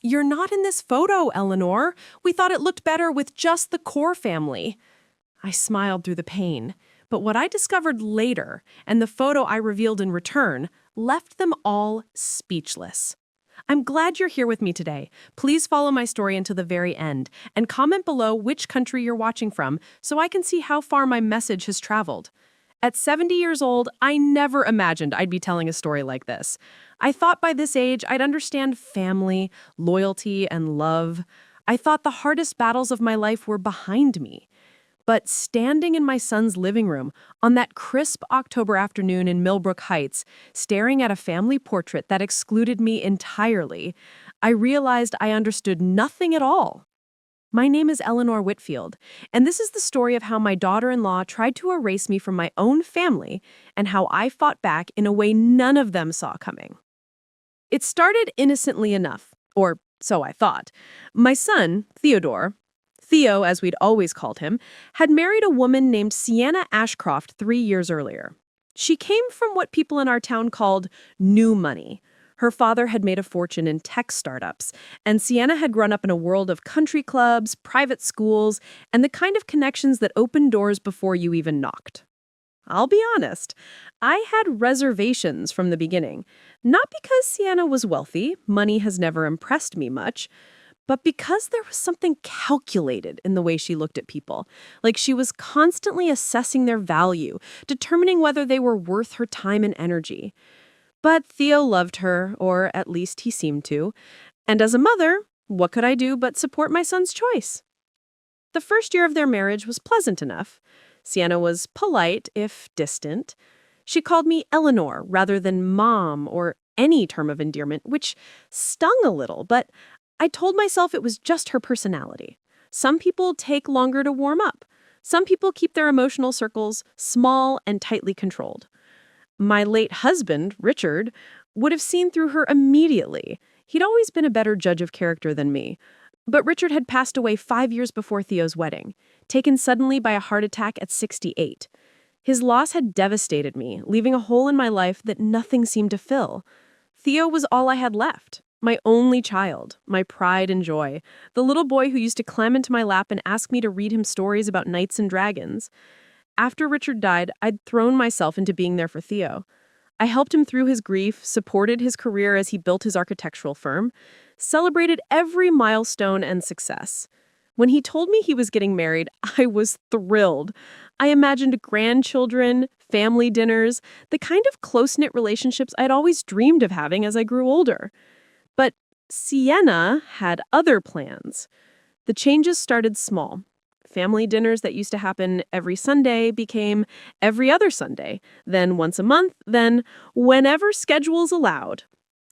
"You're not in this photo, Eleanor. We thought it looked better with just the core family." I smiled through the pain, but what I discovered later, and the photo I revealed in return, left them all speechless. I'm glad you're here with me today. Please follow my story until the very end, and comment below which country you're watching from so I can see how far my message has traveled. At 70 years old, I never imagined I'd be telling a story like this. I thought by this age I'd understand family, loyalty, and love. I thought the hardest battles of my life were behind me. But standing in my son's living room on that crisp October afternoon in Millbrook Heights, staring at a family portrait that excluded me entirely, I realized I understood nothing at all. My name is Eleanor Whitfield, and this is the story of how my daughter-in-law tried to erase me from my own family and how I fought back in a way none of them saw coming. It started innocently enough, or so I thought. My son, Theodore, Theo, as we'd always called him, had married a woman named Sienna Ashcroft 3 years earlier. She came from what people in our town called new money. Her father had made a fortune in tech startups, and Sienna had grown up in a world of country clubs, private schools, and the kind of connections that opened doors before you even knocked. I'll be honest, I had reservations from the beginning. Not because Sienna was wealthy, money has never impressed me much, but because there was something calculated in the way she looked at people, like she was constantly assessing their value, determining whether they were worth her time and energy. But Theo loved her, or at least he seemed to. And as a mother, what could I do but support my son's choice? The first year of their marriage was pleasant enough. Sienna was polite, if distant. She called me Eleanor rather than Mom or any term of endearment, which stung a little, but I told myself it was just her personality. Some people take longer to warm up. Some people keep their emotional circles small and tightly controlled. My late husband, Richard, would have seen through her immediately. He'd always been a better judge of character than me. But Richard had passed away 5 years before Theo's wedding, taken suddenly by a heart attack at 68. His loss had devastated me, leaving a hole in my life that nothing seemed to fill. Theo was all I had left. My only child, my pride and joy, the little boy who used to climb into my lap and ask me to read him stories about knights and dragons. After Richard died, I'd thrown myself into being there for Theo. I helped him through his grief, supported his career as he built his architectural firm, celebrated every milestone and success. When he told me he was getting married, I was thrilled. I imagined grandchildren, family dinners, the kind of close-knit relationships I'd always dreamed of having as I grew older. But Sienna had other plans. The changes started small. Family dinners that used to happen every Sunday became every other Sunday, then once a month, then whenever schedules allowed.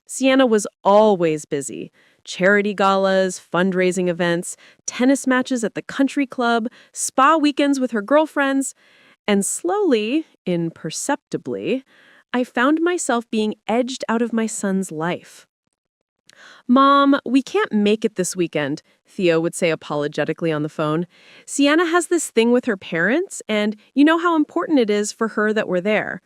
Sienna was always busy. Charity galas, fundraising events, tennis matches at the country club, spa weekends with her girlfriends. And slowly, imperceptibly, I found myself being edged out of my son's life. "Mom, we can't make it this weekend," Theo would say apologetically on the phone. "Sienna has this thing with her parents, and you know how important it is for her that we're there."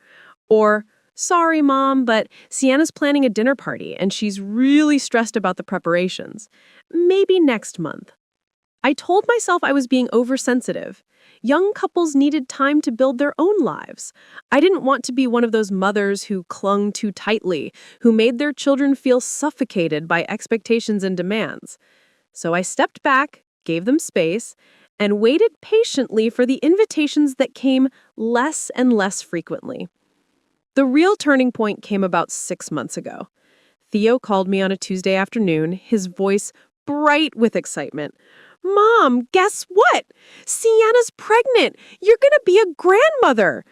Or, "Sorry, Mom, but Sienna's planning a dinner party, and she's really stressed about the preparations. Maybe next month." I told myself I was being oversensitive. Young couples needed time to build their own lives. I didn't want to be one of those mothers who clung too tightly, who made their children feel suffocated by expectations and demands. So I stepped back, gave them space, and waited patiently for the invitations that came less and less frequently. The real turning point came about 6 months ago. Theo called me on a Tuesday afternoon, his voice bright with excitement. "Mom, guess what? Sienna's pregnant. You're gonna be a grandmother."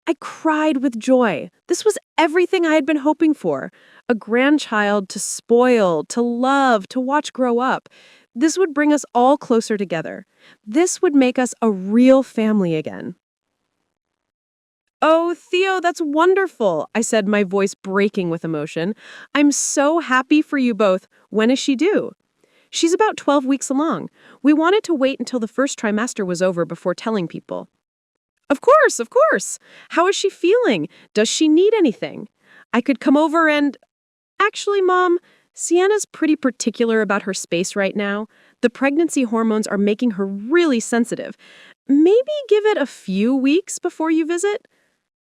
I cried with joy. This was everything I had been hoping for. A grandchild to spoil, to love, to watch grow up. This would bring us all closer together. This would make us a real family again. "Oh, Theo, that's wonderful," I said, my voice breaking with emotion. "I'm so happy for you both. When is she due?" "She's about 12 weeks along. We wanted to wait until the first trimester was over before telling people." Of course, of course. How is she feeling? Does she need anything? I could come over and... Actually, Mom, Sienna's pretty particular about her space right now. The pregnancy hormones are making her really sensitive. Maybe give it a few weeks before you visit?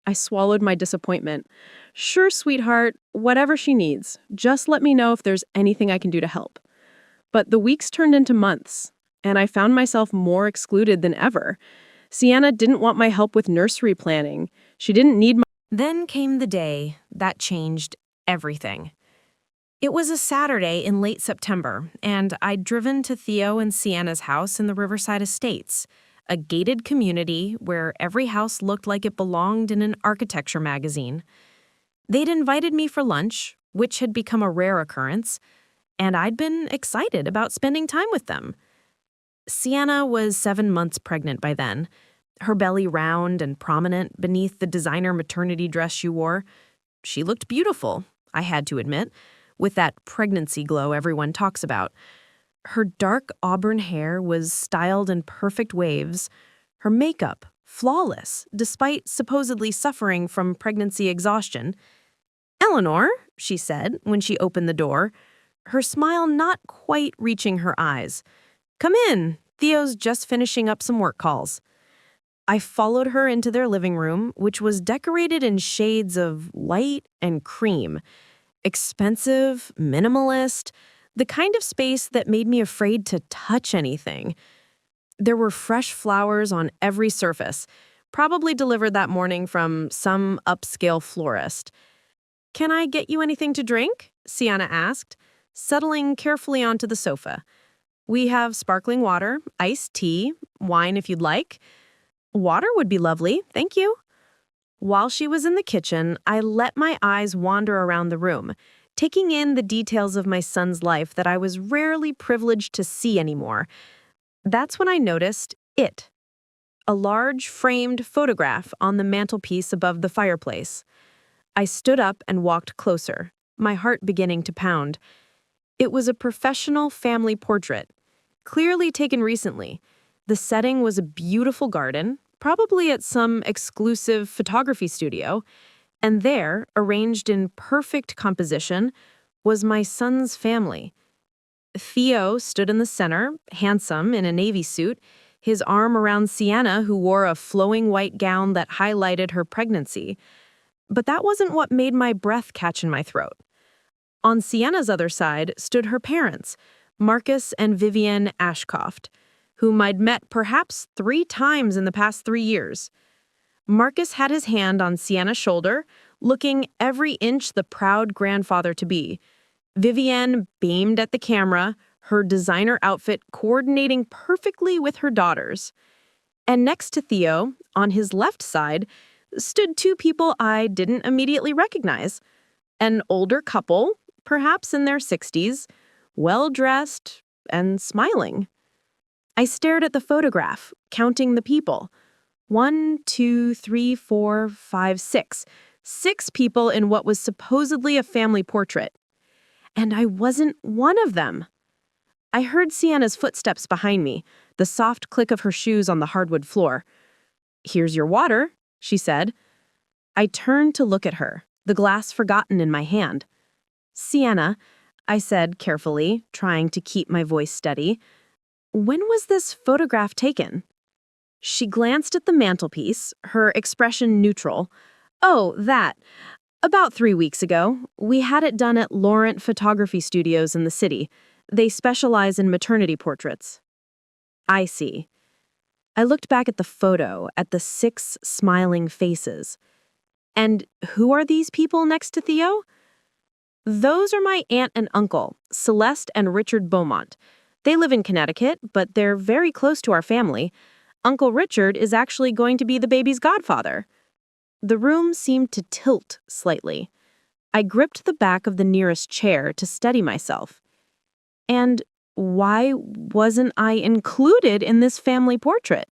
I swallowed my disappointment. Sure, sweetheart, whatever she needs. Just let me know if there's anything I can do to help. But the weeks turned into months, and I found myself more excluded than ever. Sienna didn't want my help with nursery planning. She didn't need my... Then came the day that changed everything. It was a Saturday in late September, and I'd driven to Theo and Sienna's house in the Riverside Estates, a gated community where every house looked like it belonged in an architecture magazine. They'd invited me for lunch, which had become a rare occurrence, and I'd been excited about spending time with them. Sienna was 7 months pregnant by then, her belly round and prominent beneath the designer maternity dress she wore. She looked beautiful, I had to admit, with that pregnancy glow everyone talks about. Her dark auburn hair was styled in perfect waves, her makeup flawless, despite supposedly suffering from pregnancy exhaustion. "Eleanor," she said when she opened the door, her smile not quite reaching her eyes. "Come in. Theo's just finishing up some work calls." I followed her into their living room, which was decorated in shades of light and cream. Expensive, minimalist, the kind of space that made me afraid to touch anything. There were fresh flowers on every surface, probably delivered that morning from some upscale florist. "Can I get you anything to drink?" Sienna asked, settling carefully onto the sofa. "We have sparkling water, iced tea, wine if you'd like." "Water would be lovely, thank you." While she was in the kitchen, I let my eyes wander around the room, taking in the details of my son's life that I was rarely privileged to see anymore. That's when I noticed it. A large framed photograph on the mantelpiece above the fireplace. I stood up and walked closer, my heart beginning to pound. It was a professional family portrait, clearly taken recently. The setting was a beautiful garden, probably at some exclusive photography studio, and there, arranged in perfect composition, was my son's family. Theo stood in the center, handsome in a navy suit, his arm around Sienna, who wore a flowing white gown that highlighted her pregnancy. But that wasn't what made my breath catch in my throat. On Sienna's other side stood her parents, Marcus and Vivienne Ashcroft, whom I'd met perhaps 3 times in the past 3 years. Marcus had his hand on Sienna's shoulder, looking every inch the proud grandfather-to-be. Vivienne beamed at the camera, her designer outfit coordinating perfectly with her daughter's. And next to Theo, on his left side, stood 2 people I didn't immediately recognize. An older couple, perhaps in their 60s, well-dressed and smiling. I stared at the photograph, counting the people. 1, 2, 3, 4, 5, 6. 6 people in what was supposedly a family portrait. And I wasn't one of them. I heard Sienna's footsteps behind me, the soft click of her shoes on the hardwood floor. "Here's your water," she said. I turned to look at her, the glass forgotten in my hand. "Sienna," I said carefully, trying to keep my voice steady, "when was this photograph taken?" She glanced at the mantelpiece, her expression neutral. "Oh, that. About 3 weeks ago. We had it done at Laurent Photography Studios in the city. They specialize in maternity portraits." "I see." I looked back at the photo, at the 6 smiling faces. "And who are these people next to Theo?" "Those are my aunt and uncle, Celeste and Richard Beaumont. They live in Connecticut, but they're very close to our family. Uncle Richard is actually going to be the baby's godfather." The room seemed to tilt slightly. I gripped the back of the nearest chair to steady myself. And why wasn't I included in this family portrait?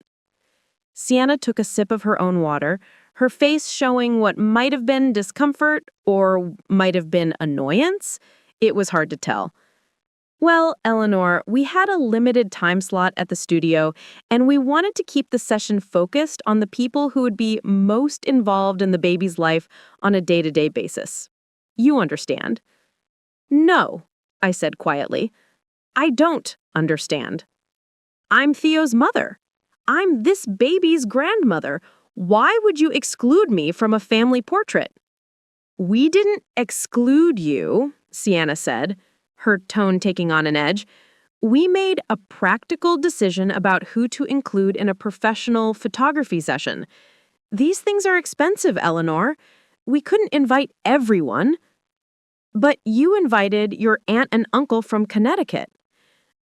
Sienna took a sip of her own water, her face showing what might have been discomfort or might have been annoyance. It was hard to tell. "Well, Eleanor, we had a limited time slot at the studio, and we wanted to keep the session focused on the people who would be most involved in the baby's life on a day-to-day basis. You understand." "No," I said quietly. I don't understand. I'm Theo's mother. I'm this baby's grandmother. Why would you exclude me from a family portrait? We didn't exclude you, Sienna said, her tone taking on an edge. We made a practical decision about who to include in a professional photography session. These things are expensive, Eleanor. We couldn't invite everyone. But you invited your aunt and uncle from Connecticut.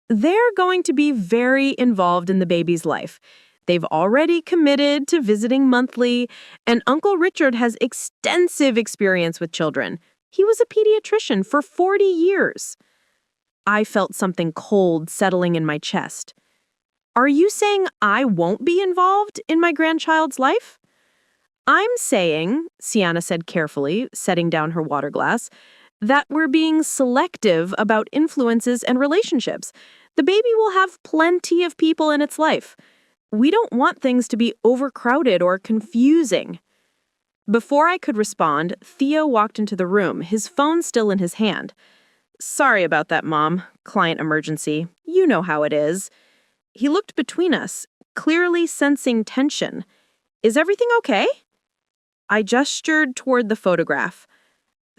They're going to be very involved in the baby's life. They've already committed to visiting monthly, and Uncle Richard has extensive experience with children. He was a pediatrician for 40 years. I felt something cold settling in my chest. Are you saying I won't be involved in my grandchild's life? I'm saying, Sienna said carefully, setting down her water glass, that we're being selective about influences and relationships. The baby will have plenty of people in its life. We don't want things to be overcrowded or confusing. Before I could respond, Theo walked into the room, his phone still in his hand. Sorry about that, Mom. Client emergency. You know how it is. He looked between us, clearly sensing tension. Is everything okay? I gestured toward the photograph.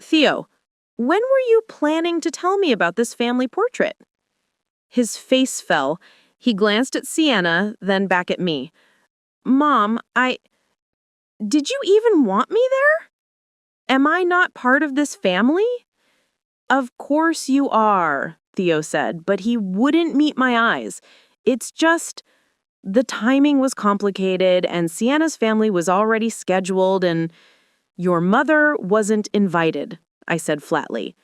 Theo, when were you planning to tell me about this family portrait? His face fell. He glanced at Sienna, then back at me. Mom, Did you even want me there? Am I not part of this family? Of course you are, Theo said, but he wouldn't meet my eyes. It's just, the timing was complicated, and Sienna's family was already scheduled, and your mother wasn't invited, I said flatly.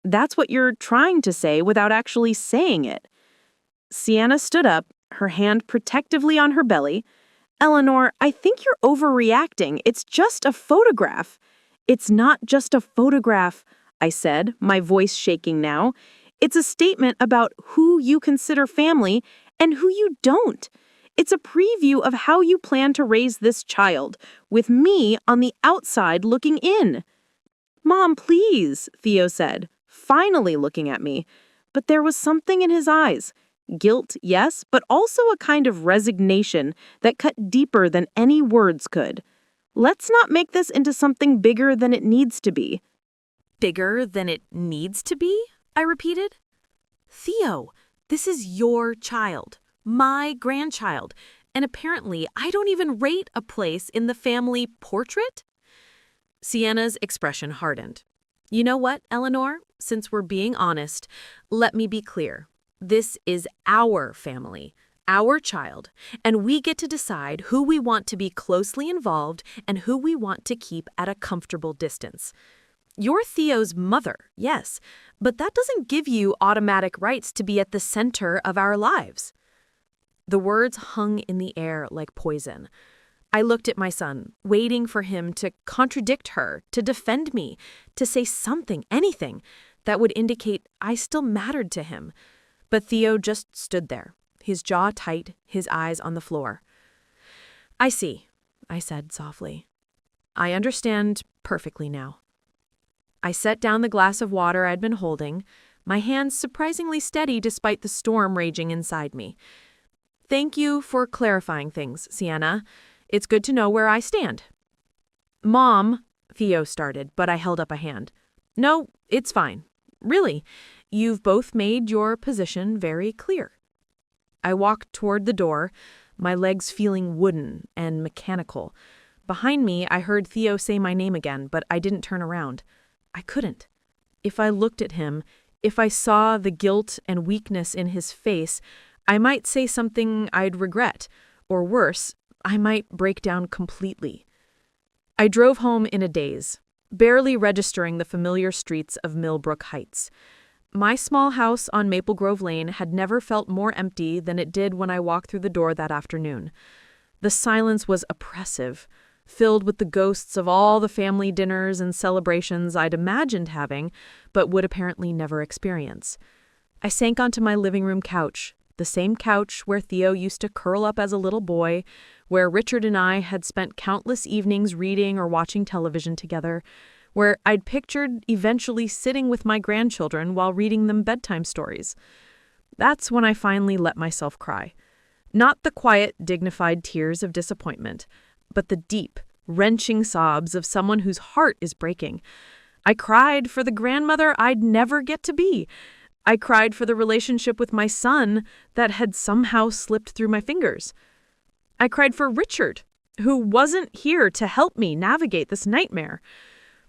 That's what you're trying to say without actually saying it. Sienna stood up, her hand protectively on her belly. Eleanor, I think you're overreacting. It's just a photograph. It's not just a photograph, I said, my voice shaking now. It's a statement about who you consider family and who you don't. It's a preview of how you plan to raise this child, with me on the outside looking in. Mom, please, Theo said, finally looking at me. But there was something in his eyes. Guilt, yes, but also a kind of resignation that cut deeper than any words could. Let's not make this into something bigger than it needs to be. Bigger than it needs to be? I repeated. Theo, this is your child, my grandchild, and apparently I don't even rate a place in the family portrait? Sienna's expression hardened. You know what, Eleanor? Since we're being honest, let me be clear. This is our family, our child, and we get to decide who we want to be closely involved and who we want to keep at a comfortable distance. You're Theo's mother, yes, but that doesn't give you automatic rights to be at the center of our lives. The words hung in the air like poison. I looked at my son, waiting for him to contradict her, to defend me, to say something, anything, that would indicate I still mattered to him. But Theo just stood there, his jaw tight, his eyes on the floor. I see, I said softly. I understand perfectly now. I set down the glass of water I'd been holding, my hands surprisingly steady despite the storm raging inside me. Thank you for clarifying things, Sienna. It's good to know where I stand. Mom, Theo started, but I held up a hand. No, it's fine. Really, you've both made your position very clear. I walked toward the door, my legs feeling wooden and mechanical. Behind me, I heard Theo say my name again, but I didn't turn around. I couldn't. If I looked at him, if I saw the guilt and weakness in his face, I might say something I'd regret, or worse, I might break down completely. I drove home in a daze, barely registering the familiar streets of Millbrook Heights. My small house on Maple Grove Lane had never felt more empty than it did when I walked through the door that afternoon. The silence was oppressive, filled with the ghosts of all the family dinners and celebrations I'd imagined having, but would apparently never experience. I sank onto my living room couch, the same couch where Theo used to curl up as a little boy, where Richard and I had spent countless evenings reading or watching television together, where I'd pictured eventually sitting with my grandchildren while reading them bedtime stories. That's when I finally let myself cry. Not the quiet, dignified tears of disappointment, but the deep, wrenching sobs of someone whose heart is breaking. I cried for the grandmother I'd never get to be. I cried for the relationship with my son that had somehow slipped through my fingers. I cried for Richard, who wasn't here to help me navigate this nightmare.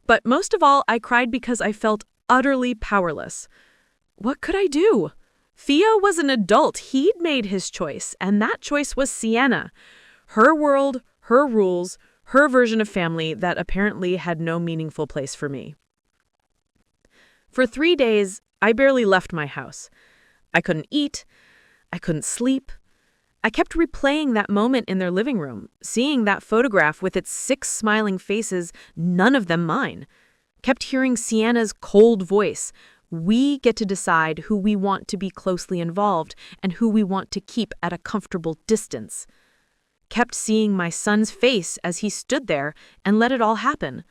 But most of all, I cried because I felt utterly powerless. What could I do? Theo was an adult. He'd made his choice, and that choice was Sienna. Her world, her rules, her version of family that apparently had no meaningful place for me. For 3 days, I barely left my house. I couldn't eat. I couldn't sleep. I kept replaying that moment in their living room, seeing that photograph with its 6 smiling faces, none of them mine. Kept hearing Sienna's cold voice. We get to decide who we want to be closely involved and who we want to keep at a comfortable distance. Kept seeing my son's face as he stood there and let it all happen.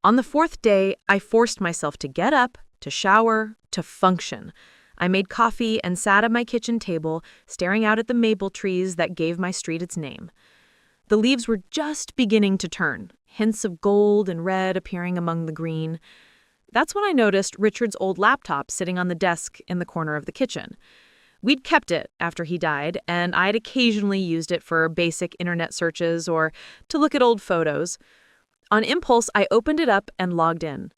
On the 4th day, I forced myself to get up, to shower, to function. I made coffee and sat at my kitchen table, staring out at the maple trees that gave my street its name. The leaves were just beginning to turn, hints of gold and red appearing among the green. That's when I noticed Richard's old laptop sitting on the desk in the corner of the kitchen. We'd kept it after he died, and I'd occasionally used it for basic internet searches or to look at old photos. On impulse, I opened it up and logged in.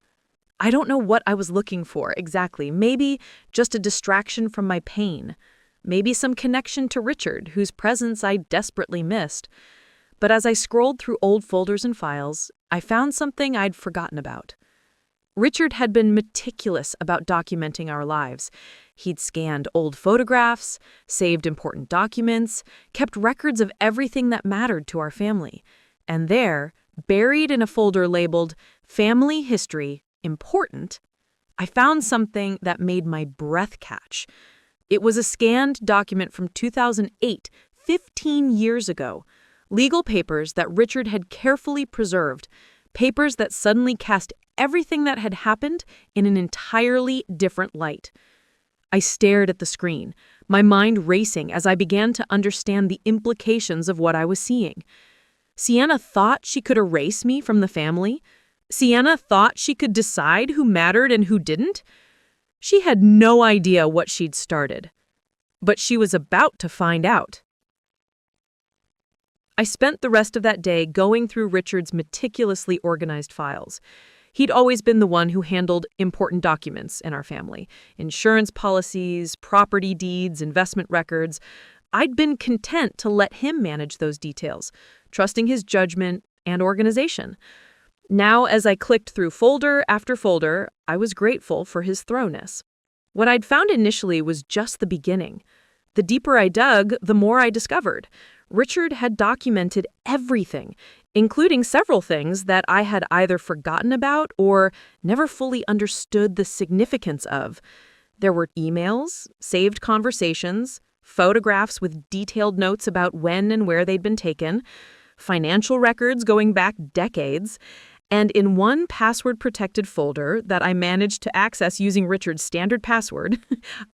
I don't know what I was looking for exactly. Maybe just a distraction from my pain. Maybe some connection to Richard, whose presence I desperately missed. But as I scrolled through old folders and files, I found something I'd forgotten about. Richard had been meticulous about documenting our lives. He'd scanned old photographs, saved important documents, kept records of everything that mattered to our family. And there, buried in a folder labeled Family History Important, I found something that made my breath catch. It was a scanned document from 2008, 15 years ago. Legal papers that Richard had carefully preserved. Papers that suddenly cast everything that had happened in an entirely different light. I stared at the screen, my mind racing as I began to understand the implications of what I was seeing. Sienna thought she could erase me from the family. Sienna thought she could decide who mattered and who didn't. She had no idea what she'd started. But she was about to find out. I spent the rest of that day going through Richard's meticulously organized files. He'd always been the one who handled important documents in our family. Insurance policies, property deeds, investment records. I'd been content to let him manage those details, trusting his judgment and organization. Now, as I clicked through folder after folder, I was grateful for his thoroughness. What I'd found initially was just the beginning. The deeper I dug, the more I discovered. Richard had documented everything, including several things that I had either forgotten about or never fully understood the significance of. There were emails, saved conversations, photographs with detailed notes about when and where they'd been taken, financial records going back decades, and in one password-protected folder that I managed to access using Richard's standard password,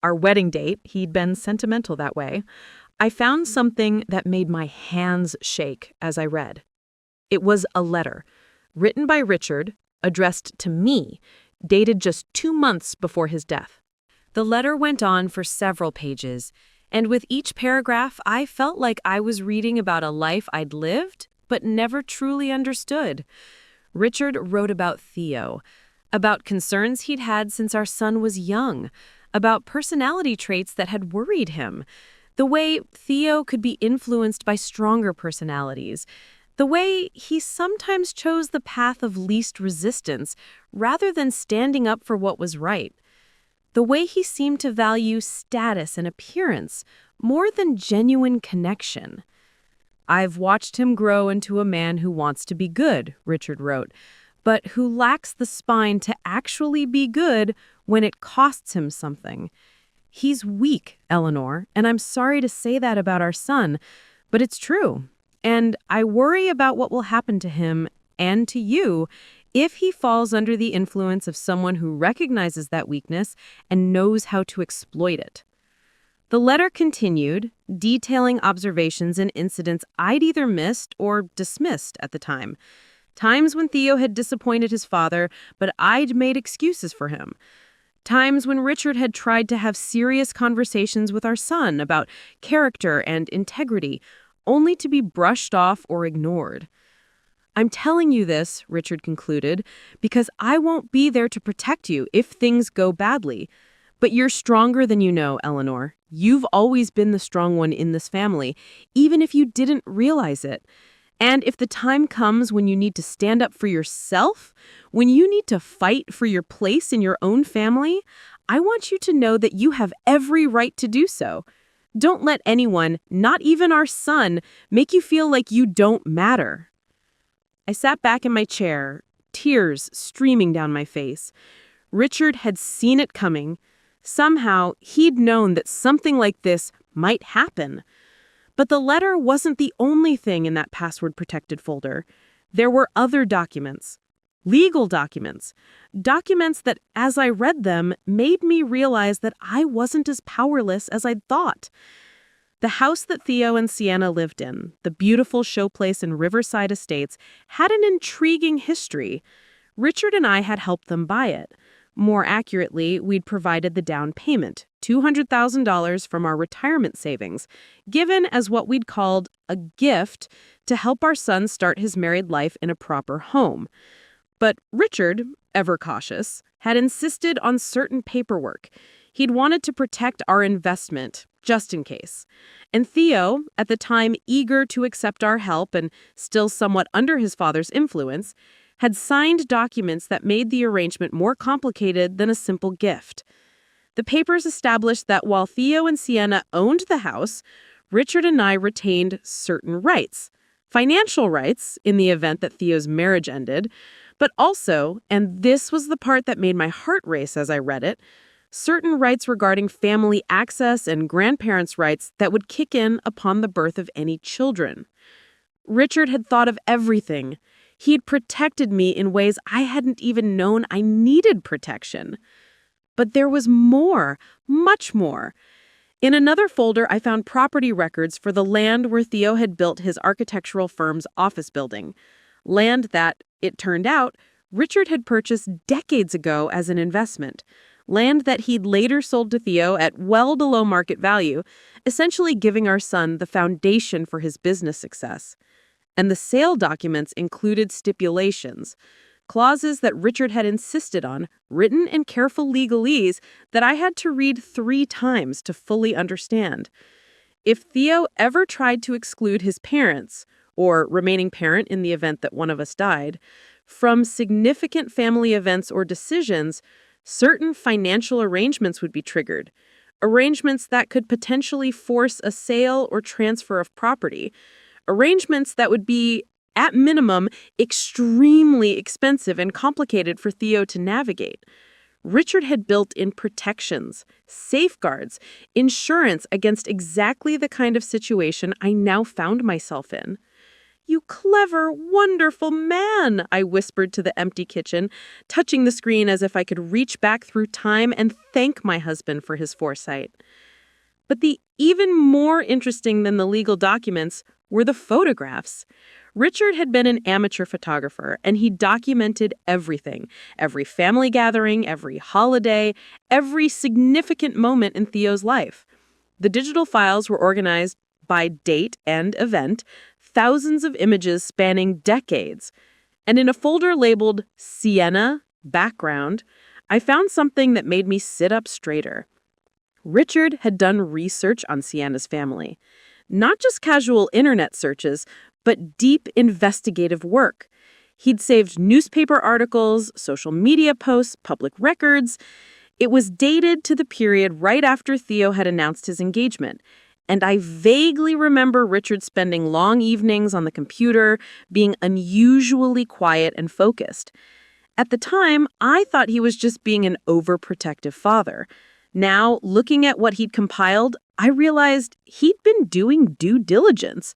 our wedding date, he'd been sentimental that way, I found something that made my hands shake as I read. It was a letter, written by Richard, addressed to me, dated just 2 months before his death. The letter went on for several pages, and with each paragraph, I felt like I was reading about a life I'd lived, but never truly understood. Richard wrote about Theo, about concerns he'd had since our son was young, about personality traits that had worried him, the way Theo could be influenced by stronger personalities, the way he sometimes chose the path of least resistance rather than standing up for what was right, the way he seemed to value status and appearance more than genuine connection. "I've watched him grow into a man who wants to be good," Richard wrote, "but who lacks the spine to actually be good when it costs him something. He's weak, Eleanor, and I'm sorry to say that about our son, but it's true. And I worry about what will happen to him and to you if he falls under the influence of someone who recognizes that weakness and knows how to exploit it. The letter continued, detailing observations and incidents I'd either missed or dismissed at the time. Times when Theo had disappointed his father, but I'd made excuses for him. Times when Richard had tried to have serious conversations with our son about character and integrity, only to be brushed off or ignored. I'm telling you this, Richard concluded, because I won't be there to protect you if things go badly. But you're stronger than you know, Eleanor. You've always been the strong one in this family, even if you didn't realize it. And if the time comes when you need to stand up for yourself, when you need to fight for your place in your own family, I want you to know that you have every right to do so. Don't let anyone, not even our son, make you feel like you don't matter. I sat back in my chair, tears streaming down my face. Richard had seen it coming. Somehow, he'd known that something like this might happen. But the letter wasn't the only thing in that password-protected folder. There were other documents. Legal documents. Documents that, as I read them, made me realize that I wasn't as powerless as I'd thought. The house that Theo and Sienna lived in, the beautiful showplace in Riverside Estates, had an intriguing history. Richard and I had helped them buy it. More accurately, we'd provided the down payment, $200,000 from our retirement savings, given as what we'd called a gift to help our son start his married life in a proper home. But Richard, ever cautious, had insisted on certain paperwork. He'd wanted to protect our investment, just in case. And Theo, at the time eager to accept our help and still somewhat under his father's influence, had signed documents that made the arrangement more complicated than a simple gift. The papers established that while Theo and Sienna owned the house, Richard and I retained certain rights. Financial rights, in the event that Theo's marriage ended, but also, and this was the part that made my heart race as I read it, certain rights regarding family access and grandparents' rights that would kick in upon the birth of any children. Richard had thought of everything. He'd protected me in ways I hadn't even known I needed protection. But there was more, much more. In another folder, I found property records for the land where Theo had built his architectural firm's office building. Land that, it turned out, Richard had purchased decades ago as an investment. Land that he'd later sold to Theo at well below market value, essentially giving our son the foundation for his business success. And the sale documents included stipulations, clauses that Richard had insisted on, written in careful legalese that I had to read 3 times to fully understand. If Theo ever tried to exclude his parents, or remaining parent in the event that one of us died, from significant family events or decisions, certain financial arrangements would be triggered, arrangements that could potentially force a sale or transfer of property, arrangements that would be, at minimum, extremely expensive and complicated for Theo to navigate. Richard had built in protections, safeguards, insurance against exactly the kind of situation I now found myself in. "You clever, wonderful man," I whispered to the empty kitchen, touching the screen as if I could reach back through time and thank my husband for his foresight. But the even more interesting than the legal documents were the photographs. Richard had been an amateur photographer, and he documented everything, every family gathering, every holiday, every significant moment in Theo's life. The digital files were organized by date and event, thousands of images spanning decades. And in a folder labeled Sienna Background, I found something that made me sit up straighter. Richard had done research on Sienna's family. Not just casual internet searches, but deep investigative work. He'd saved newspaper articles, social media posts, public records. It was dated to the period right after Theo had announced his engagement. And I vaguely remember Richard spending long evenings on the computer, being unusually quiet and focused. At the time, I thought he was just being an overprotective father. Now, looking at what he'd compiled, I realized he'd been doing due diligence.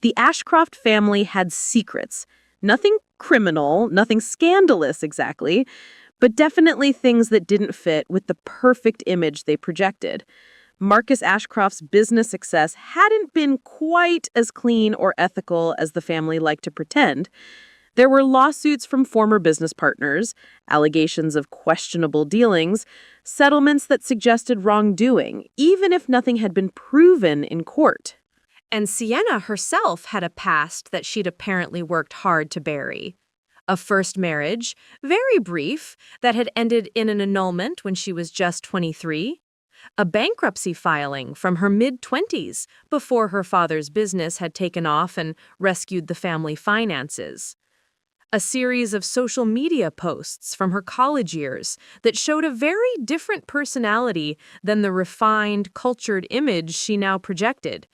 The Ashcroft family had secrets. Nothing criminal, nothing scandalous exactly, but definitely things that didn't fit with the perfect image they projected. Marcus Ashcroft's business success hadn't been quite as clean or ethical as the family liked to pretend. There were lawsuits from former business partners, allegations of questionable dealings, settlements that suggested wrongdoing, even if nothing had been proven in court. And Sienna herself had a past that she'd apparently worked hard to bury. A first marriage, very brief, that had ended in an annulment when she was just 23. A bankruptcy filing from her mid-20s before her father's business had taken off and rescued the family finances. A series of social media posts from her college years that showed a very different personality than the refined, cultured image she now projected.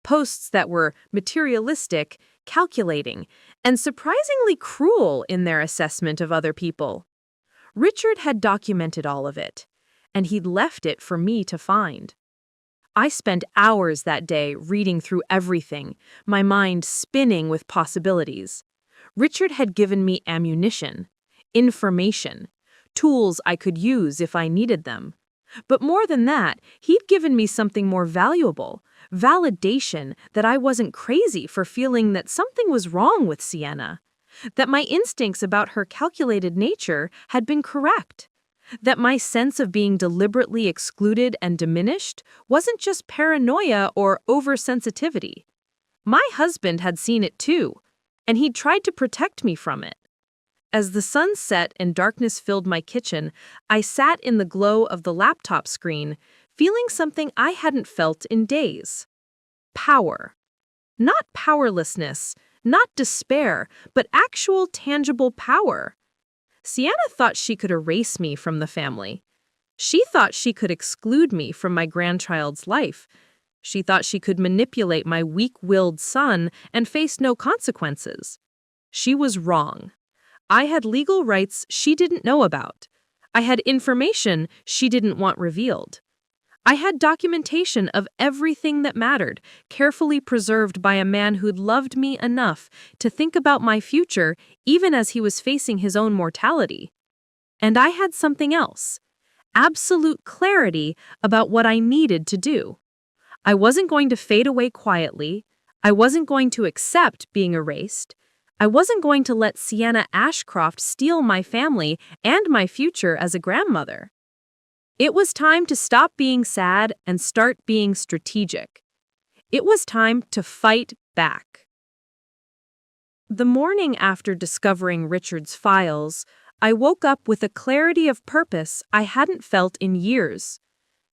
Posts that were materialistic, calculating, and surprisingly cruel in their assessment of other people. Richard had documented all of it, and he'd left it for me to find. I spent hours that day reading through everything, my mind spinning with possibilities. Richard had given me ammunition, information, tools I could use if I needed them. But more than that, he'd given me something more valuable, validation that I wasn't crazy for feeling that something was wrong with Sienna, that my instincts about her calculated nature had been correct, that my sense of being deliberately excluded and diminished wasn't just paranoia or oversensitivity. My husband had seen it too, and he'd tried to protect me from it. As the sun set and darkness filled my kitchen, I sat in the glow of the laptop screen, feeling something I hadn't felt in days. Power. Not powerlessness, not despair, but actual tangible power. Sienna thought she could erase me from the family. She thought she could exclude me from my grandchild's life. She thought she could manipulate my weak-willed son and face no consequences. She was wrong. I had legal rights she didn't know about. I had information she didn't want revealed. I had documentation of everything that mattered, carefully preserved by a man who'd loved me enough to think about my future even as he was facing his own mortality. And I had something else, absolute clarity about what I needed to do. I wasn't going to fade away quietly. I wasn't going to accept being erased. I wasn't going to let Sienna Ashcroft steal my family and my future as a grandmother. It was time to stop being sad and start being strategic. It was time to fight back. The morning after discovering Richard's files, I woke up with a clarity of purpose I hadn't felt in years.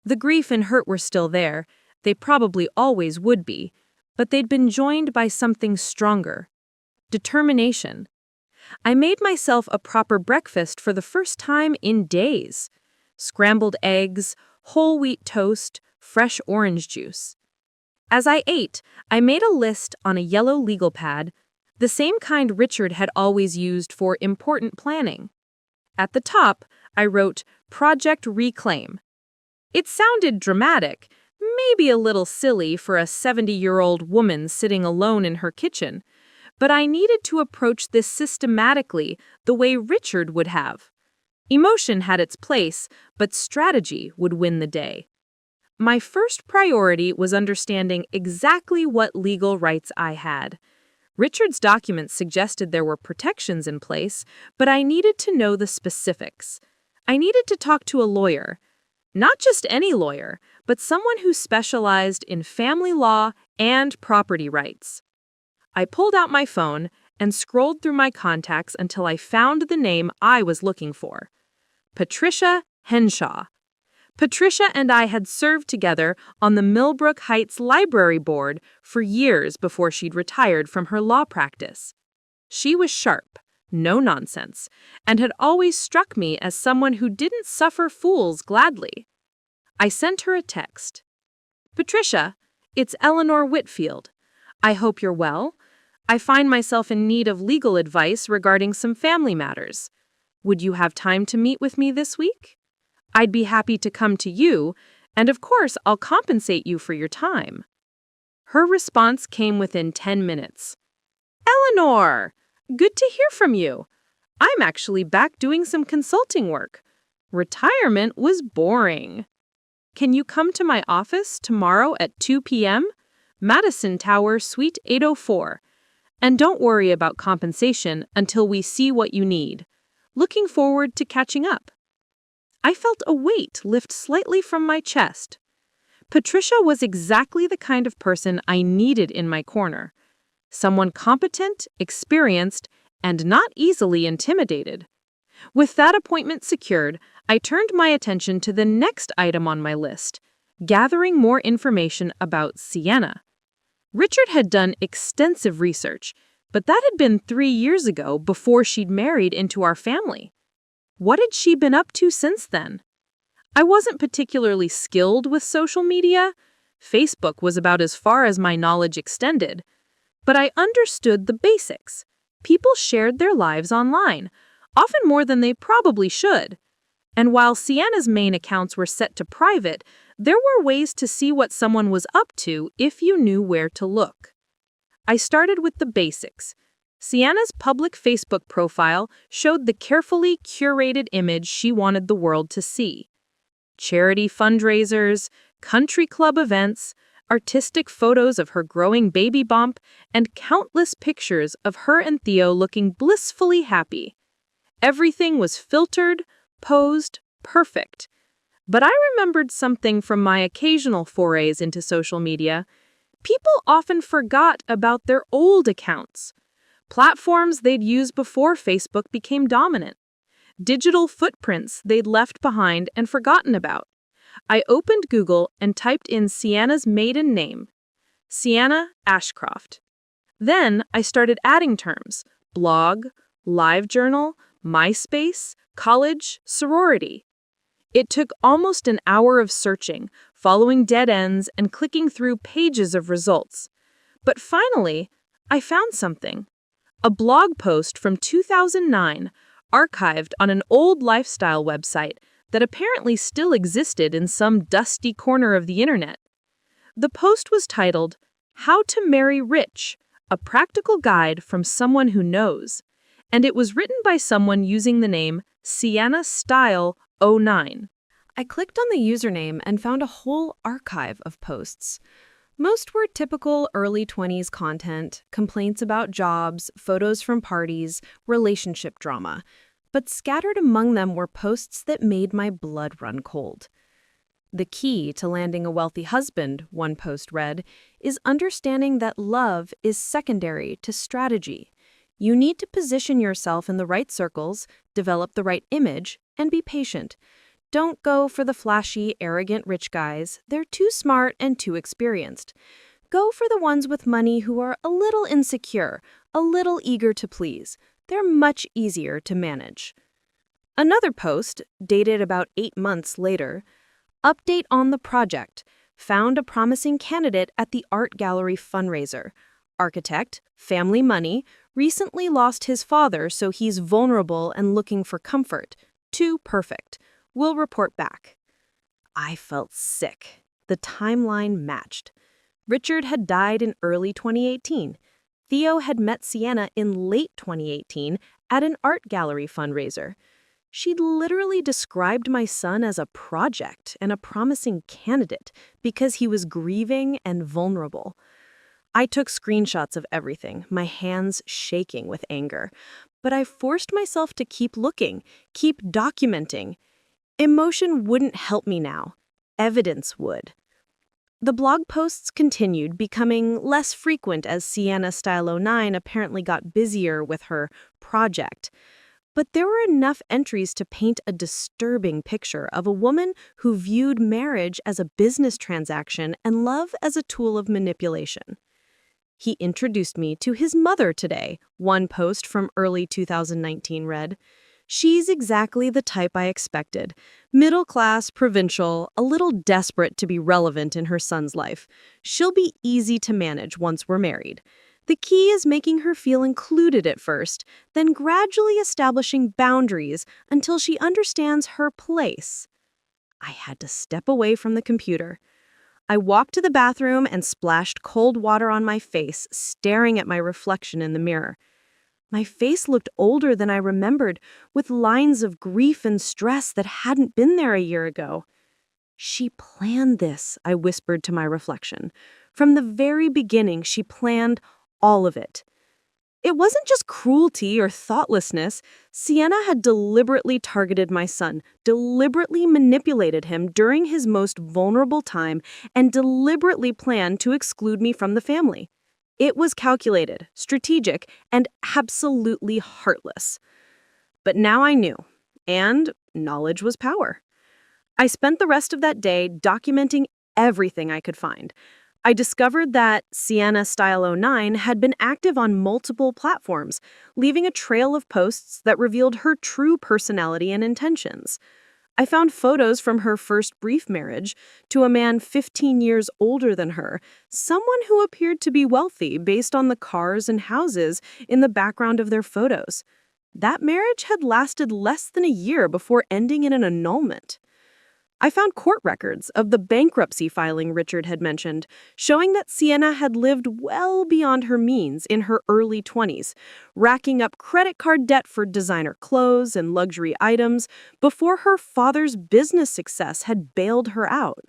The grief and hurt were still there. They probably always would be, but they'd been joined by something stronger. Determination. I made myself a proper breakfast for the first time in days. Scrambled eggs, whole wheat toast, fresh orange juice. As I ate, I made a list on a yellow legal pad, the same kind Richard had always used for important planning. At the top, I wrote Project Reclaim. It sounded dramatic, maybe a little silly for a 70-year-old woman sitting alone in her kitchen, but I needed to approach this systematically the way Richard would have. Emotion had its place, but strategy would win the day. My first priority was understanding exactly what legal rights I had. Richard's documents suggested there were protections in place, but I needed to know the specifics. I needed to talk to a lawyer. Not just any lawyer, but someone who specialized in family law and property rights. I pulled out my phone and scrolled through my contacts until I found the name I was looking for. Patricia Henshaw. Patricia and I had served together on the Millbrook Heights Library Board for years before she'd retired from her law practice. She was sharp, no nonsense, and had always struck me as someone who didn't suffer fools gladly. I sent her a text. Patricia, it's Eleanor Whitfield. I hope you're well. I find myself in need of legal advice regarding some family matters. Would you have time to meet with me this week? I'd be happy to come to you, and of course I'll compensate you for your time. Her response came within 10 minutes. Eleanor! Good to hear from you. I'm actually back doing some consulting work. Retirement was boring. Can you come to my office tomorrow at 2 p.m.? Madison Tower, Suite 804. And don't worry about compensation until we see what you need. Looking forward to catching up. I felt a weight lift slightly from my chest. Patricia was exactly the kind of person I needed in my corner. Someone competent, experienced, and not easily intimidated. With that appointment secured, I turned my attention to the next item on my list, gathering more information about Sienna. Richard had done extensive research, but that had been 3 years ago before she'd married into our family. What had she been up to since then? I wasn't particularly skilled with social media. Facebook was about as far as my knowledge extended. But I understood the basics. People shared their lives online, often more than they probably should. And while Sienna's main accounts were set to private, there were ways to see what someone was up to if you knew where to look. I started with the basics. Sienna's public Facebook profile showed the carefully curated image she wanted the world to see. Charity fundraisers, country club events, artistic photos of her growing baby bump, and countless pictures of her and Theo looking blissfully happy. Everything was filtered, posed, perfect. But I remembered something from my occasional forays into social media. People often forgot about their old accounts. Platforms they'd used before Facebook became dominant. Digital footprints they'd left behind and forgotten about. I opened Google and typed in Sienna's maiden name, Sienna Ashcroft. Then I started adding terms: blog, LiveJournal, MySpace, college, sorority. It took almost an hour of searching, following dead ends and clicking through pages of results. But finally, I found something. A blog post from 2009, archived on an old lifestyle website that apparently still existed in some dusty corner of the internet. The post was titled, "How to Marry Rich, a Practical Guide from Someone Who Knows," and it was written by someone using the name Sienna Style 09. I clicked on the username and found a whole archive of posts. Most were typical early 20s content, complaints about jobs, photos from parties, relationship drama. But scattered among them were posts that made my blood run cold. "The key to landing a wealthy husband," one post read, "is understanding that love is secondary to strategy. You need to position yourself in the right circles, develop the right image, and be patient. Don't go for the flashy, arrogant rich guys. They're too smart and too experienced. Go for the ones with money who are a little insecure, a little eager to please. They're much easier to manage." Another post, dated about 8 months later, "Update on the project. Found a promising candidate at the art gallery fundraiser. Architect, family money, recently lost his father, so he's vulnerable and looking for comfort. Too perfect. We'll report back." I felt sick. The timeline matched. Richard had died in early 2018. Theo had met Sienna in late 2018 at an art gallery fundraiser. She'd literally described my son as a project and a promising candidate because he was grieving and vulnerable. I took screenshots of everything, my hands shaking with anger. But I forced myself to keep looking, keep documenting. Emotion wouldn't help me now. Evidence would. The blog posts continued, becoming less frequent as Sienna Style 09 apparently got busier with her project. But there were enough entries to paint a disturbing picture of a woman who viewed marriage as a business transaction and love as a tool of manipulation. "He introduced me to his mother today," one post from early 2019 read. "She's exactly the type I expected. Middle-class, provincial, a little desperate to be relevant in her son's life. She'll be easy to manage once we're married. The key is making her feel included at first, then gradually establishing boundaries until she understands her place." I had to step away from the computer. I walked to the bathroom and splashed cold water on my face, staring at my reflection in the mirror. My face looked older than I remembered, with lines of grief and stress that hadn't been there a year ago. She planned this, I whispered to my reflection. From the very beginning, she planned all of it. It wasn't just cruelty or thoughtlessness. Sienna had deliberately targeted my son, deliberately manipulated him during his most vulnerable time, and deliberately planned to exclude me from the family. It was calculated, strategic, and absolutely heartless. But now I knew, and knowledge was power. I spent the rest of that day documenting everything I could find. I discovered that Sienna Style '09 had been active on multiple platforms, leaving a trail of posts that revealed her true personality and intentions. I found photos from her first brief marriage to a man 15 years older than her, someone who appeared to be wealthy based on the cars and houses in the background of their photos. That marriage had lasted less than a year before ending in an annulment. I found court records of the bankruptcy filing Richard had mentioned, showing that Sienna had lived well beyond her means in her early 20s, racking up credit card debt for designer clothes and luxury items before her father's business success had bailed her out.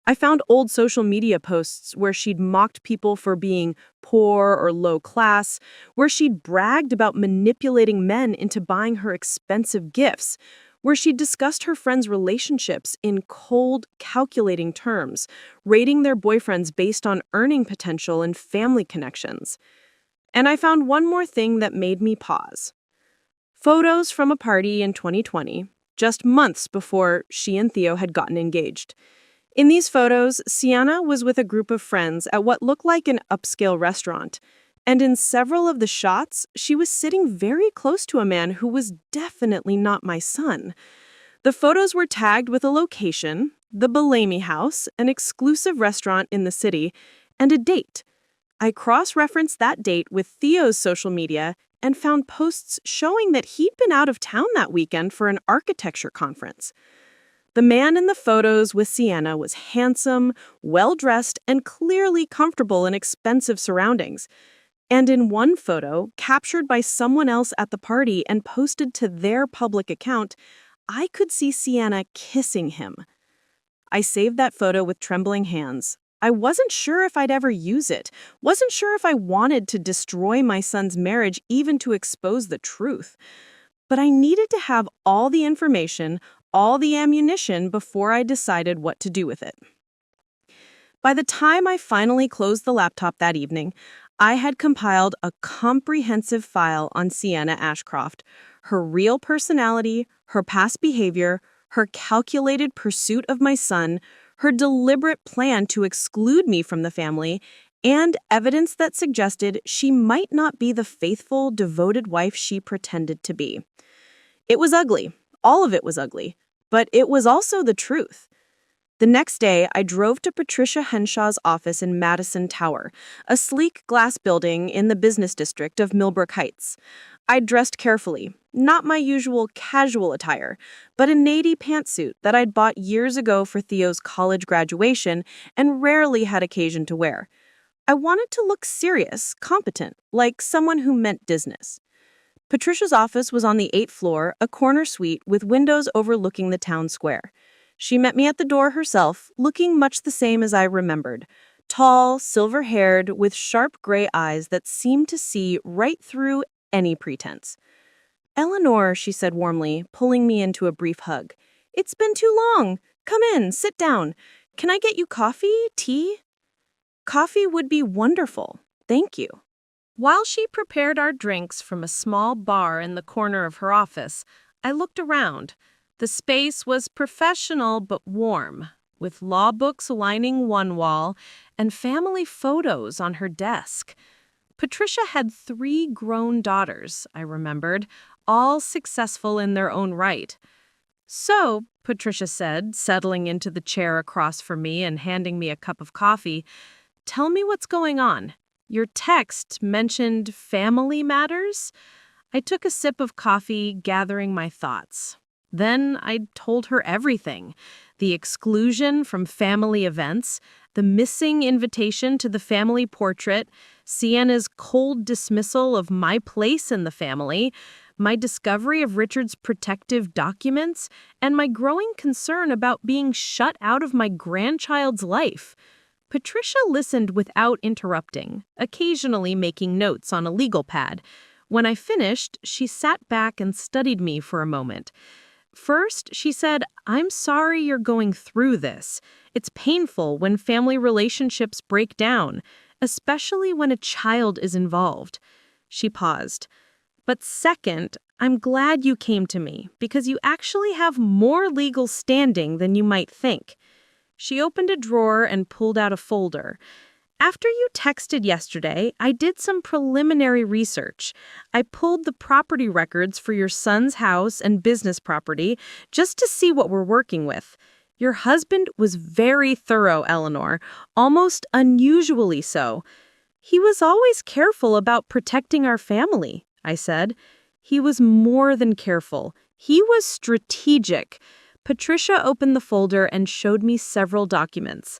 I found old social media posts where she'd mocked people for being poor or low class, where she'd bragged about manipulating men into buying her expensive gifts, where she discussed her friends' relationships in cold, calculating terms, rating their boyfriends based on earning potential and family connections. And I found one more thing that made me pause. Photos from a party in 2020, just months before she and Theo had gotten engaged. In these photos, Sienna was with a group of friends at what looked like an upscale restaurant. And in several of the shots, she was sitting very close to a man who was definitely not my son. The photos were tagged with a location, the Bellamy House, an exclusive restaurant in the city, and a date. I cross-referenced that date with Theo's social media and found posts showing that he'd been out of town that weekend for an architecture conference. The man in the photos with Sienna was handsome, well-dressed, and clearly comfortable in expensive surroundings. And in one photo, captured by someone else at the party and posted to their public account, I could see Sienna kissing him. I saved that photo with trembling hands. I wasn't sure if I'd ever use it, wasn't sure if I wanted to destroy my son's marriage even to expose the truth. But I needed to have all the information, all the ammunition before I decided what to do with it. By the time I finally closed the laptop that evening, I had compiled a comprehensive file on Sienna Ashcroft, her real personality, her past behavior, her calculated pursuit of my son, her deliberate plan to exclude me from the family, and evidence that suggested she might not be the faithful, devoted wife she pretended to be. It was ugly. All of it was ugly. But it was also the truth. The next day, I drove to Patricia Henshaw's office in Madison Tower, a sleek glass building in the business district of Millbrook Heights. I dressed carefully, not my usual casual attire, but a navy pantsuit that I'd bought years ago for Theo's college graduation and rarely had occasion to wear. I wanted to look serious, competent, like someone who meant business. Patricia's office was on the 8th floor, a corner suite with windows overlooking the town square. She met me at the door herself, looking much the same as I remembered. Tall, silver-haired, with sharp gray eyes that seemed to see right through any pretense. "Eleanor," she said warmly, pulling me into a brief hug. "It's been too long. Come in, sit down. Can I get you coffee, tea?" "Coffee would be wonderful. Thank you." While she prepared our drinks from a small bar in the corner of her office, I looked around. The space was professional but warm, with law books lining one wall and family photos on her desk. Patricia had 3 grown daughters, I remembered, all successful in their own right. "So," Patricia said, settling into the chair across from me and handing me a cup of coffee, "tell me what's going on. Your text mentioned family matters?" I took a sip of coffee, gathering my thoughts. Then I told her everything. The exclusion from family events, the missing invitation to the family portrait, Sienna's cold dismissal of my place in the family, my discovery of Richard's protective documents, and my growing concern about being shut out of my grandchild's life. Patricia listened without interrupting, occasionally making notes on a legal pad. When I finished, she sat back and studied me for a moment. First, she said, "I'm sorry you're going through this. It's painful when family relationships break down, especially when a child is involved." She paused. "But second, I'm glad you came to me because you actually have more legal standing than you might think." She opened a drawer and pulled out a folder. "After you texted yesterday, I did some preliminary research. I pulled the property records for your son's house and business property just to see what we're working with. Your husband was very thorough, Eleanor, almost unusually so. He was always careful about protecting our family," I said. "He was more than careful. He was strategic." Patricia opened the folder and showed me several documents.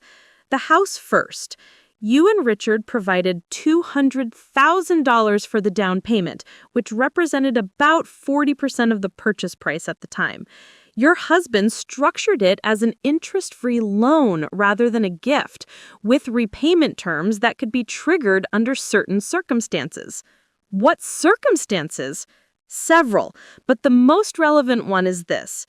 The house first. You and Richard provided $200,000 for the down payment, which represented about 40% of the purchase price at the time. Your husband structured it as an interest-free loan rather than a gift, with repayment terms that could be triggered under certain circumstances. What circumstances? Several, but the most relevant one is this.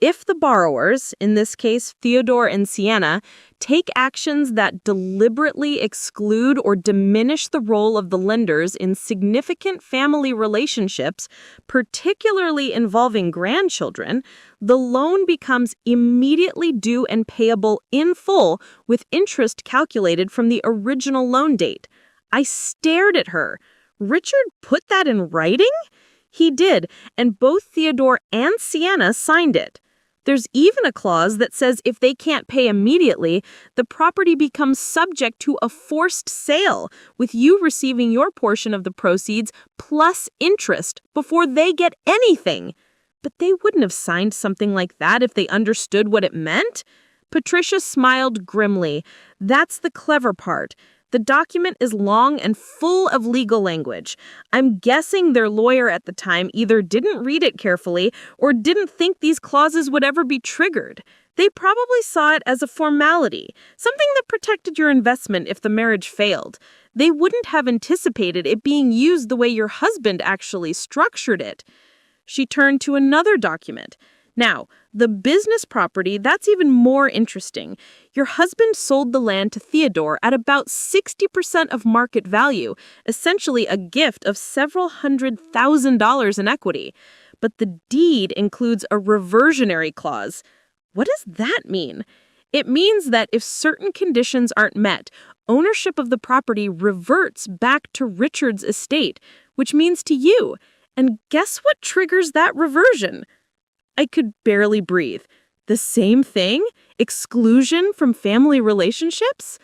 If the borrowers, in this case Theodore and Sienna, take actions that deliberately exclude or diminish the role of the lenders in significant family relationships, particularly involving grandchildren, the loan becomes immediately due and payable in full with interest calculated from the original loan date. I stared at her. Richard put that in writing? He did, and both Theodore and Sienna signed it. There's even a clause that says if they can't pay immediately, the property becomes subject to a forced sale, with you receiving your portion of the proceeds plus interest before they get anything. But they wouldn't have signed something like that if they understood what it meant. Patricia smiled grimly. That's the clever part. The document is long and full of legal language. I'm guessing their lawyer at the time either didn't read it carefully or didn't think these clauses would ever be triggered. They probably saw it as a formality, something that protected your investment if the marriage failed. They wouldn't have anticipated it being used the way your husband actually structured it. She turned to another document. Now, the business property, that's even more interesting. Your husband sold the land to Theodore at about 60% of market value, essentially a gift of several $100,000 in equity. But the deed includes a reversionary clause. What does that mean? It means that if certain conditions aren't met, ownership of the property reverts back to Richard's estate, which means to you. And guess what triggers that reversion? I could barely breathe. The same thing? Exclusion from family relationships?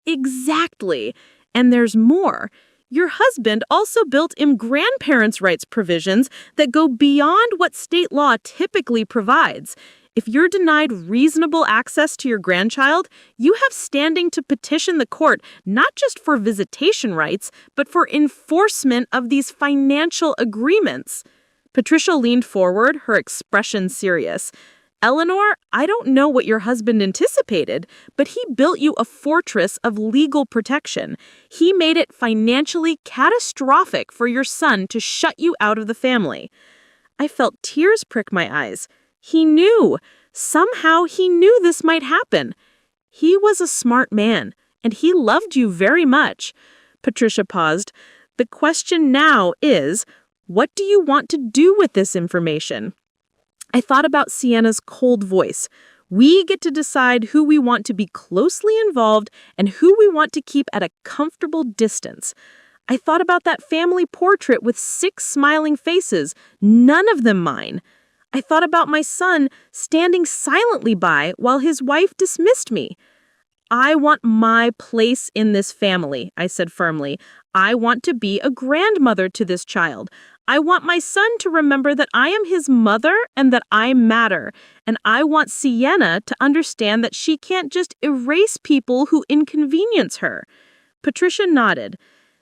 Exactly. And there's more. Your husband also built in grandparents' rights provisions that go beyond what state law typically provides. If you're denied reasonable access to your grandchild, you have standing to petition the court not just for visitation rights, but for enforcement of these financial agreements. Patricia leaned forward, her expression serious. Eleanor, I don't know what your husband anticipated, but he built you a fortress of legal protection. He made it financially catastrophic for your son to shut you out of the family. I felt tears prick my eyes. He knew. Somehow he knew this might happen. He was a smart man, and he loved you very much. Patricia paused. The question now is, what do you want to do with this information? I thought about Sienna's cold voice. We get to decide who we want to be closely involved and who we want to keep at a comfortable distance. I thought about that family portrait with 6 smiling faces, none of them mine. I thought about my son standing silently by while his wife dismissed me. I want my place in this family, I said firmly. I want to be a grandmother to this child. I want my son to remember that I am his mother and that I matter. And I want Sienna to understand that she can't just erase people who inconvenience her. Patricia nodded.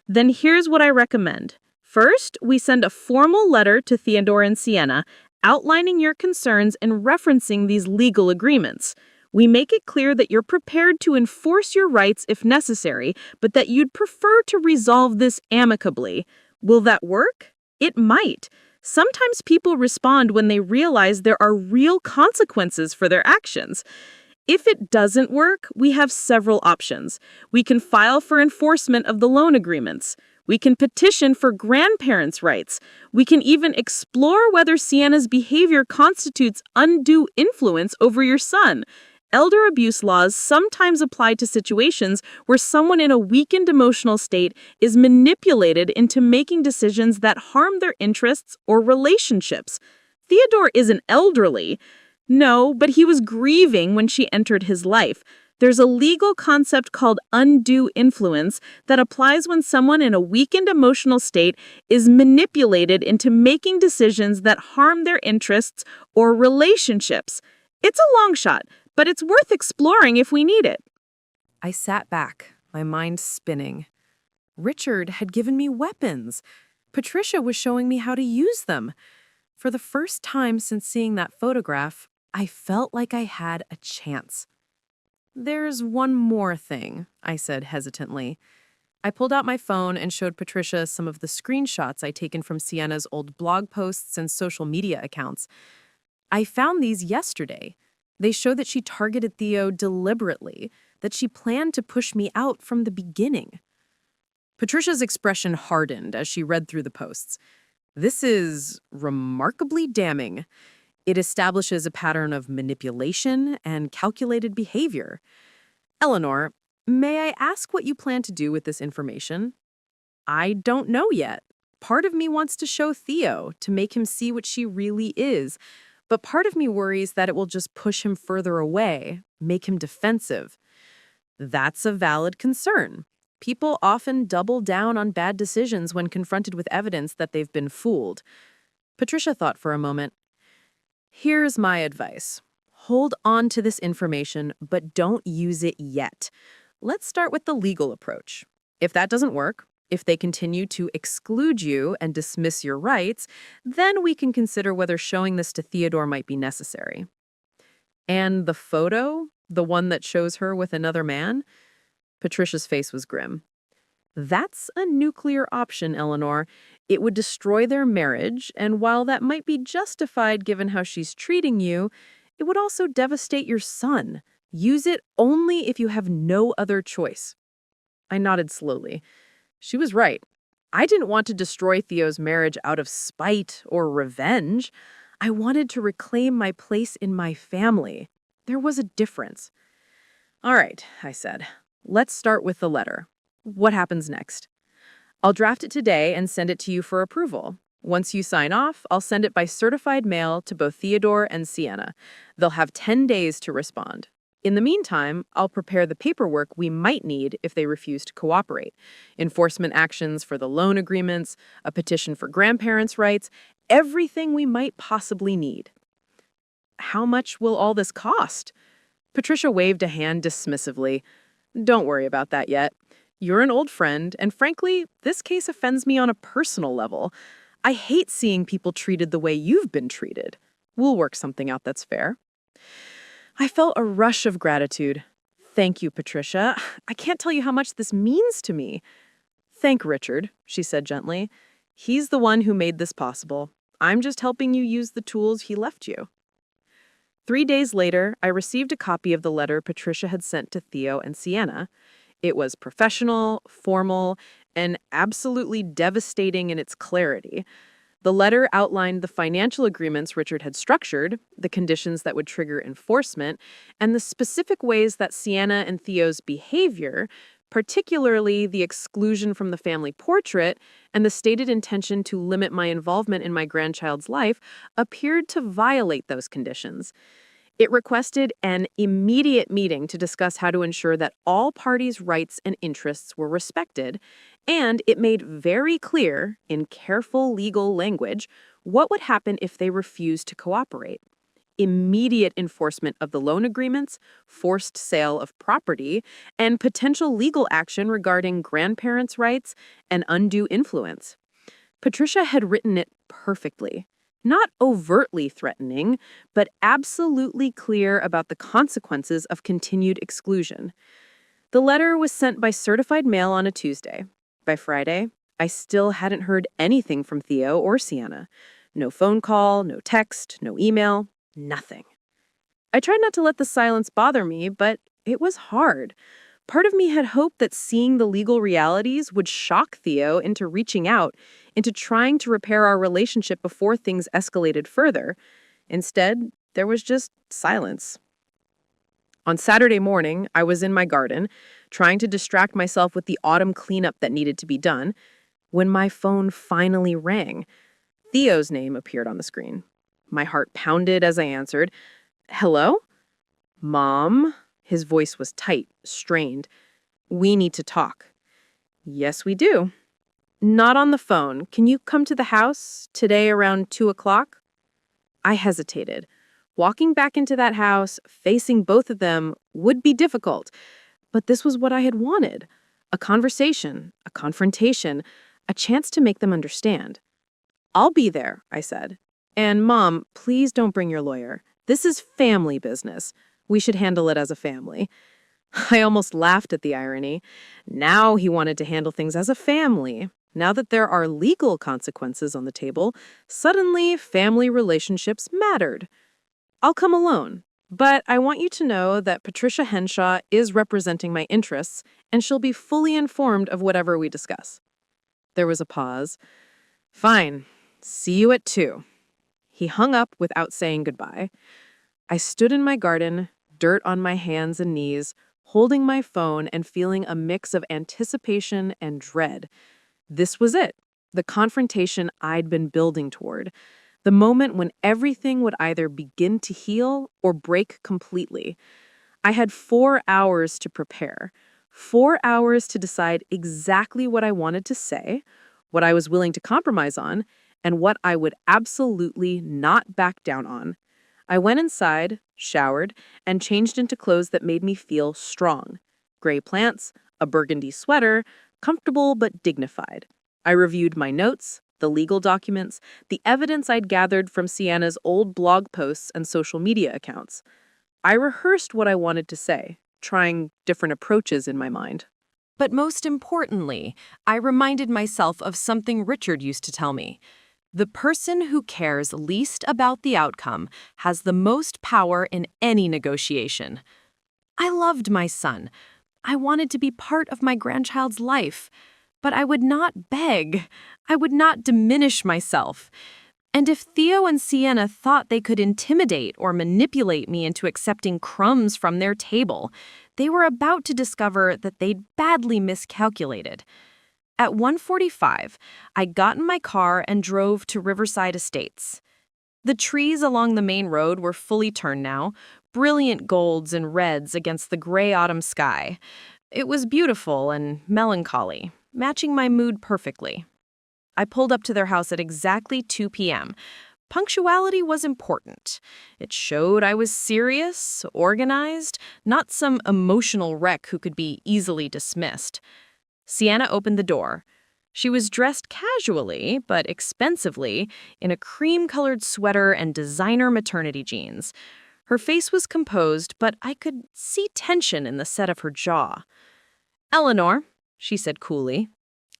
Then here's what I recommend. First, we send a formal letter to Theodore and Sienna outlining your concerns and referencing these legal agreements. We make it clear that you're prepared to enforce your rights if necessary, but that you'd prefer to resolve this amicably. Will that work? It might. Sometimes people respond when they realize there are real consequences for their actions. If it doesn't work, we have several options. We can file for enforcement of the loan agreements. We can petition for grandparents' rights. We can even explore whether Sienna's behavior constitutes undue influence over your son. Elder abuse laws sometimes apply to situations where someone in a weakened emotional state is manipulated into making decisions that harm their interests or relationships. Theodore isn't elderly. No, but he was grieving when she entered his life. There's a legal concept called undue influence that applies when someone in a weakened emotional state is manipulated into making decisions that harm their interests or relationships. It's a long shot, but it's worth exploring if we need it. I sat back, my mind spinning. Richard had given me weapons. Patricia was showing me how to use them. For the first time since seeing that photograph, I felt like I had a chance. "There's one more thing," I said hesitantly. I pulled out my phone and showed Patricia some of the screenshots I'd taken from Sienna's old blog posts and social media accounts. I found these yesterday. They show that she targeted Theo deliberately, that she planned to push me out from the beginning. Patricia's expression hardened as she read through the posts. "This is remarkably damning. It establishes a pattern of manipulation and calculated behavior. Eleanor, may I ask what you plan to do with this information?" "I don't know yet. Part of me wants to show Theo, to make him see what she really is. But part of me worries that it will just push him further away, make him defensive." "That's a valid concern. People often double down on bad decisions when confronted with evidence that they've been fooled." Patricia thought for a moment. "Here's my advice. Hold on to this information, but don't use it yet. Let's start with the legal approach. If that doesn't work, if they continue to exclude you and dismiss your rights, then we can consider whether showing this to Theodore might be necessary." "And the photo? The one that shows her with another man?" Patricia's face was grim. "That's a nuclear option, Eleanor. It would destroy their marriage, and while that might be justified given how she's treating you, it would also devastate your son. Use it only if you have no other choice." I nodded slowly. She was right. I didn't want to destroy Theo's marriage out of spite or revenge. I wanted to reclaim my place in my family. There was a difference. "All right," I said. "Let's start with the letter. What happens next?" "I'll draft it today and send it to you for approval. Once you sign off, I'll send it by certified mail to both Theodore and Sienna. They'll have 10 days to respond. In the meantime, I'll prepare the paperwork we might need if they refuse to cooperate. Enforcement actions for the loan agreements, a petition for grandparents' rights, everything we might possibly need." "How much will all this cost?" Patricia waved a hand dismissively. "Don't worry about that yet. You're an old friend, and frankly, this case offends me on a personal level. I hate seeing people treated the way you've been treated. We'll work something out that's fair." I felt a rush of gratitude. "Thank you, Patricia. I can't tell you how much this means to me." "Thank Richard," she said gently. "He's the one who made this possible. I'm just helping you use the tools he left you." 3 days later, I received a copy of the letter Patricia had sent to Theo and Sienna. It was professional, formal, and absolutely devastating in its clarity. The letter outlined the financial agreements Richard had structured, the conditions that would trigger enforcement, and the specific ways that Sienna and Theo's behavior, particularly the exclusion from the family portrait and the stated intention to limit my involvement in my grandchild's life, appeared to violate those conditions. It requested an immediate meeting to discuss how to ensure that all parties' rights and interests were respected, and it made very clear, in careful legal language, what would happen if they refused to cooperate. immediate enforcement of the loan agreements, forced sale of property, and potential legal action regarding grandparents' rights and undue influence. Patricia had written it perfectly. Not overtly threatening, but absolutely clear about the consequences of continued exclusion. The letter was sent by certified mail on a Tuesday. By Friday, I still hadn't heard anything from Theo or Sienna. No phone call, no text, no email, nothing. I tried not to let the silence bother me, but it was hard. Part of me had hoped that seeing the legal realities would shock Theo into reaching out, into trying to repair our relationship before things escalated further. Instead, there was just silence. On Saturday morning, I was in my garden, trying to distract myself with the autumn cleanup that needed to be done, when my phone finally rang. Theo's name appeared on the screen. My heart pounded as I answered. "Hello? Mom?" His voice was tight, strained. "We need to talk." "Yes, we do." "Not on the phone. Can you come to the house today around 2 o'clock? I hesitated. Walking back into that house, facing both of them, would be difficult. But this was what I had wanted. A conversation, a confrontation, a chance to make them understand. "I'll be there," I said. "And Mom, please don't bring your lawyer. This is family business. We should handle it as a family." I almost laughed at the irony. Now he wanted to handle things as a family. Now that there are legal consequences on the table, suddenly family relationships mattered. "I'll come alone, but I want you to know that Patricia Henshaw is representing my interests, and she'll be fully informed of whatever we discuss." There was a pause. "Fine. See you at 2. He hung up without saying goodbye. I stood in my garden, dirt on my hands and knees, holding my phone and feeling a mix of anticipation and dread. This was it, the confrontation I'd been building toward. The moment when everything would either begin to heal or break completely. I had 4 hours to prepare. 4 hours to decide exactly what I wanted to say, what I was willing to compromise on, and what I would absolutely not back down on. I went inside, showered, and changed into clothes that made me feel strong. Gray plants, a burgundy sweater, comfortable but dignified. I reviewed my notes, the legal documents, the evidence I'd gathered from Sienna's old blog posts and social media accounts. I rehearsed what I wanted to say, trying different approaches in my mind. But most importantly, I reminded myself of something Richard used to tell me. The person who cares least about the outcome has the most power in any negotiation. I loved my son. I wanted to be part of my grandchild's life. But I would not beg. I would not diminish myself. And if Theo and Sienna thought they could intimidate or manipulate me into accepting crumbs from their table, they were about to discover that they'd badly miscalculated. At 1:45, I got in my car and drove to Riverside Estates. The trees along the main road were fully turned now, brilliant golds and reds against the gray autumn sky. It was beautiful and melancholy, matching my mood perfectly. I pulled up to their house at exactly 2 p.m. Punctuality was important. It showed I was serious, organized, not some emotional wreck who could be easily dismissed. Sienna opened the door. She was dressed casually, but expensively, in a cream-colored sweater and designer maternity jeans. Her face was composed, but I could see tension in the set of her jaw. "Eleanor," she said coolly,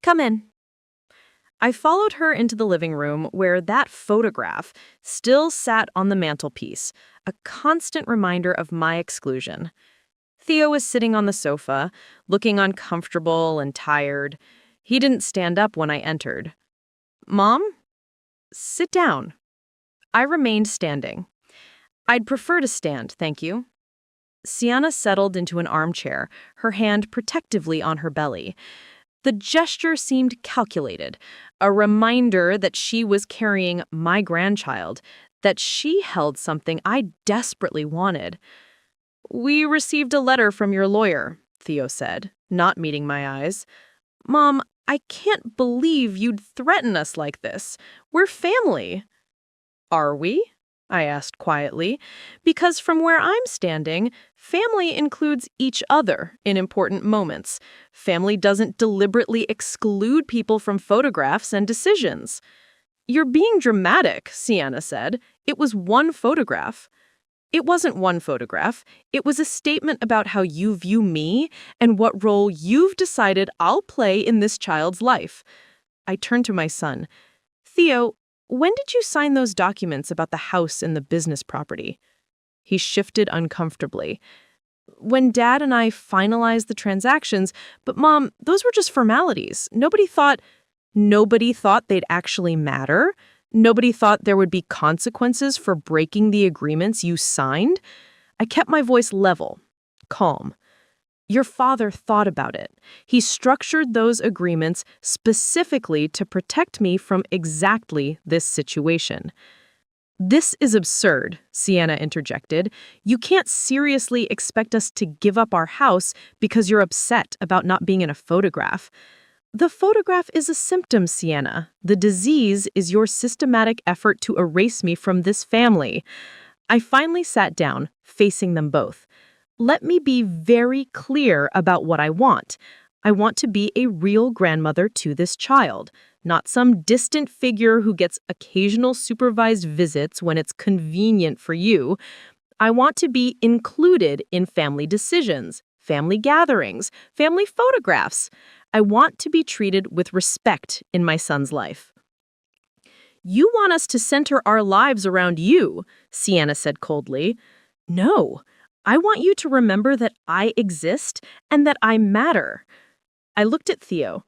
"come in." I followed her into the living room where that photograph still sat on the mantelpiece, a constant reminder of my exclusion. Theo was sitting on the sofa, looking uncomfortable and tired. He didn't stand up when I entered. "Mom? Sit down." I remained standing. "I'd prefer to stand, thank you." Sienna settled into an armchair, her hand protectively on her belly. The gesture seemed calculated, a reminder that she was carrying my grandchild, that she held something I desperately wanted. "We received a letter from your lawyer," Theo said, not meeting my eyes. "Mom, I can't believe you'd threaten us like this. We're family." "Are we?" I asked quietly, because from where I'm standing, family includes each other in important moments. Family doesn't deliberately exclude people from photographs and decisions. You're being dramatic, Sienna said. It was one photograph. It wasn't one photograph. It was a statement about how you view me and what role you've decided I'll play in this child's life. I turned to my son. Theo, when did you sign those documents about the house and the business property? He shifted uncomfortably. When Dad and I finalized the transactions, but Mom, those were just formalities. Nobody thought they'd actually matter. Nobody thought there would be consequences for breaking the agreements you signed. I kept my voice level, calm. Your father thought about it. He structured those agreements specifically to protect me from exactly this situation. This is absurd, Sienna interjected. You can't seriously expect us to give up our house because you're upset about not being in a photograph. The photograph is a symptom, Sienna. The disease is your systematic effort to erase me from this family. I finally sat down, facing them both. Let me be very clear about what I want. I want to be a real grandmother to this child, not some distant figure who gets occasional supervised visits when it's convenient for you. I want to be included in family decisions, family gatherings, family photographs. I want to be treated with respect in my son's life. You want us to center our lives around you, Sienna said coldly. No, I want you to remember that I exist and that I matter. I looked at Theo.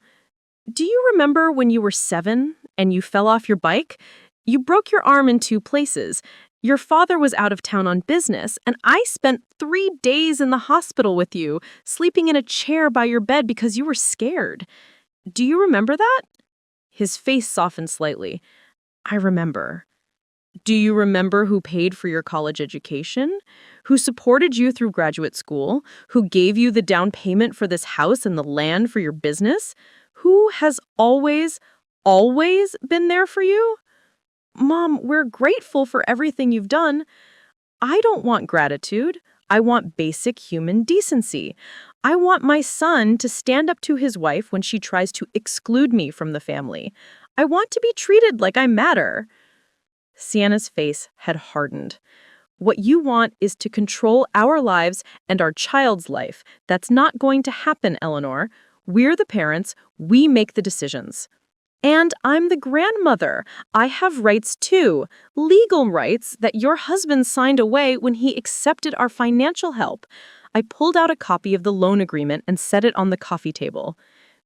Do you remember when you were 7 and you fell off your bike? You broke your arm in 2 places. Your father was out of town on business, and I spent 3 days in the hospital with you, sleeping in a chair by your bed because you were scared. Do you remember that? His face softened slightly. I remember. Do you remember who paid for your college education? Who supported you through graduate school? Who gave you the down payment for this house and the land for your business? Who has always been there for you? Mom, we're grateful for everything you've done. I don't want gratitude. I want basic human decency. I want my son to stand up to his wife when she tries to exclude me from the family. I want to be treated like I matter. Sienna's face had hardened. What you want is to control our lives and our child's life. That's not going to happen, Eleanor. We're the parents. We make the decisions. And I'm the grandmother. I have rights too, legal rights that your husband signed away when he accepted our financial help. I pulled out a copy of the loan agreement and set it on the coffee table.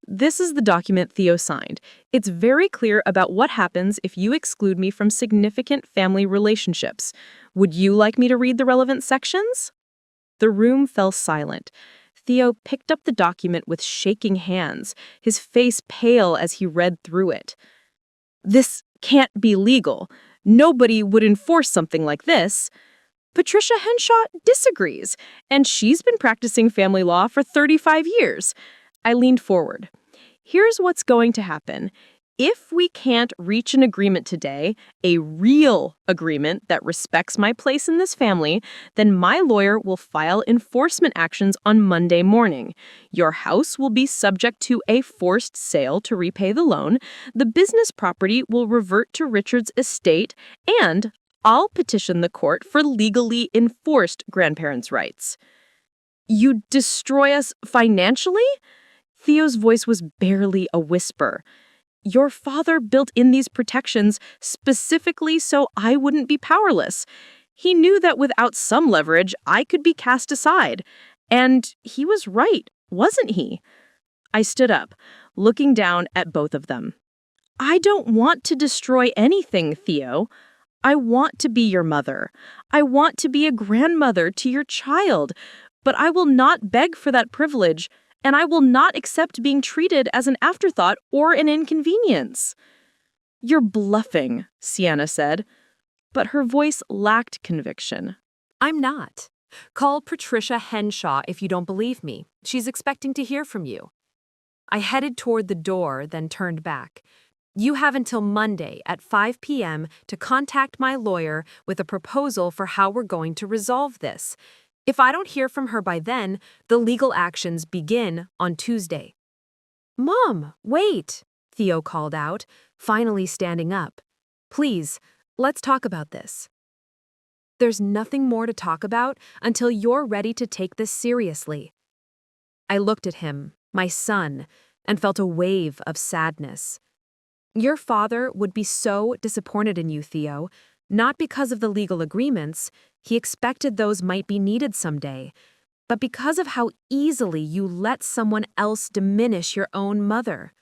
This is the document Theo signed. It's very clear about what happens if you exclude me from significant family relationships. Would you like me to read the relevant sections? The room fell silent. Theo picked up the document with shaking hands, his face pale as he read through it. This can't be legal. Nobody would enforce something like this. Patricia Henshaw disagrees, and she's been practicing family law for 35 years. I leaned forward. Here's what's going to happen. If we can't reach an agreement today, a real agreement that respects my place in this family, then my lawyer will file enforcement actions on Monday morning. Your house will be subject to a forced sale to repay the loan. The business property will revert to Richard's estate, and I'll petition the court for legally enforced grandparents' rights. You destroy us financially? Theo's voice was barely a whisper. Your father built in these protections specifically so I wouldn't be powerless. He knew that without some leverage, I could be cast aside. And he was right, wasn't he? I stood up, looking down at both of them. I don't want to destroy anything, Theo. I want to be your mother. I want to be a grandmother to your child. But I will not beg for that privilege. And I will not accept being treated as an afterthought or an inconvenience. You're bluffing, Sienna said, but her voice lacked conviction. I'm not. Call Patricia Henshaw if you don't believe me. She's expecting to hear from you. I headed toward the door, then turned back. You have until Monday at 5 p.m. to contact my lawyer with a proposal for how we're going to resolve this. If I don't hear from her by then, the legal actions begin on Tuesday." "Mom, wait," Theo called out, finally standing up. "Please, let's talk about this." "There's nothing more to talk about until you're ready to take this seriously." I looked at him, my son, and felt a wave of sadness. "Your father would be so disappointed in you, Theo, not because of the legal agreements, he expected those might be needed someday, but because of how easily you let someone else diminish your own mother."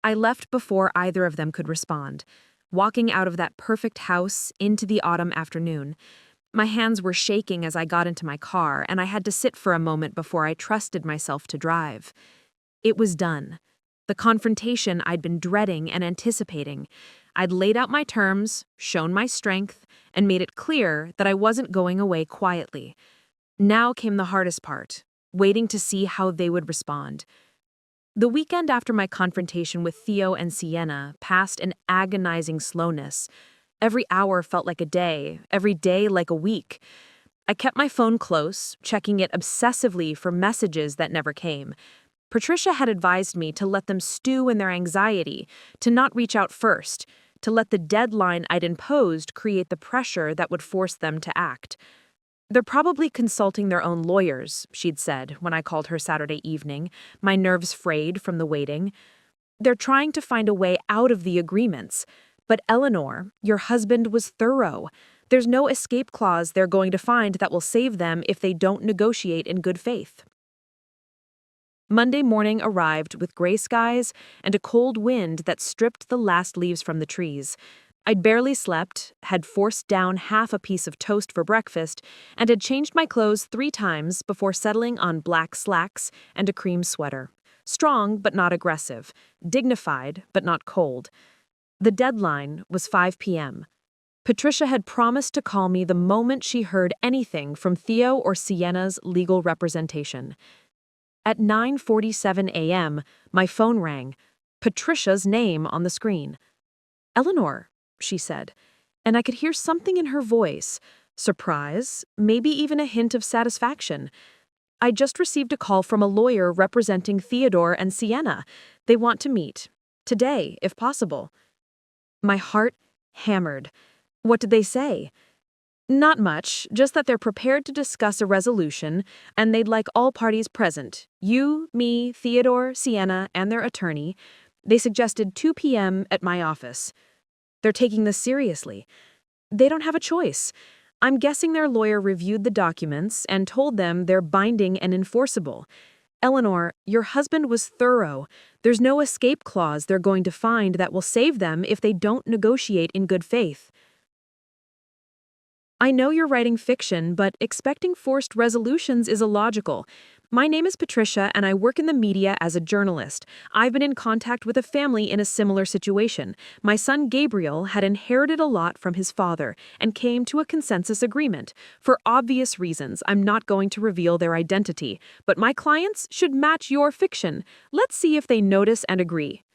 I left before either of them could respond, walking out of that perfect house into the autumn afternoon. My hands were shaking as I got into my car, and I had to sit for a moment before I trusted myself to drive. It was done. The confrontation I'd been dreading and anticipating. I'd laid out my terms, shown my strength, and made it clear that I wasn't going away quietly. Now came the hardest part, waiting to see how they would respond. The weekend after my confrontation with Theo and Sienna passed in agonizing slowness. Every hour felt like a day, every day like a week. I kept my phone close, checking it obsessively for messages that never came. Patricia had advised me to let them stew in their anxiety, to not reach out first, to let the deadline I'd imposed create the pressure that would force them to act. "They're probably consulting their own lawyers," she'd said when I called her Saturday evening, my nerves frayed from the waiting. "They're trying to find a way out of the agreements. But Eleanor, your husband was thorough. There's no escape clause they're going to find that will save them if they don't negotiate in good faith." Monday morning arrived with gray skies and a cold wind that stripped the last leaves from the trees. I'd barely slept, had forced down half a piece of toast for breakfast, and had changed my clothes 3 times before settling on black slacks and a cream sweater. Strong but not aggressive, dignified but not cold. The deadline was 5 p.m. Patricia had promised to call me the moment she heard anything from Theo or Sienna's legal representation. At 9:47 a.m., my phone rang, Patricia's name on the screen. "Eleanor," she said, and I could hear something in her voice, surprise, maybe even a hint of satisfaction. "I just received a call from a lawyer representing Theodore and Sienna. They want to meet. Today, if possible." My heart hammered. What did they say? "Not much, just that they're prepared to discuss a resolution, and they'd like all parties present. You, me, Theodore, Sienna, and their attorney. They suggested 2 p.m. at my office." They're taking this seriously. They don't have a choice. I'm guessing their lawyer reviewed the documents and told them they're binding and enforceable. "Eleanor, your husband was thorough. There's no escape clause they're going to find that will save them if they don't negotiate in good faith." "I know you're writing fiction, but expecting forced resolutions is illogical. My name is Patricia, and I work in the media as a journalist. I've been in contact with a family in a similar situation. My son Gabriel had inherited a lot from his father and came to a consensus agreement. For obvious reasons, I'm not going to reveal their identity, but my clients should match your fiction. Let's see if they notice and agree."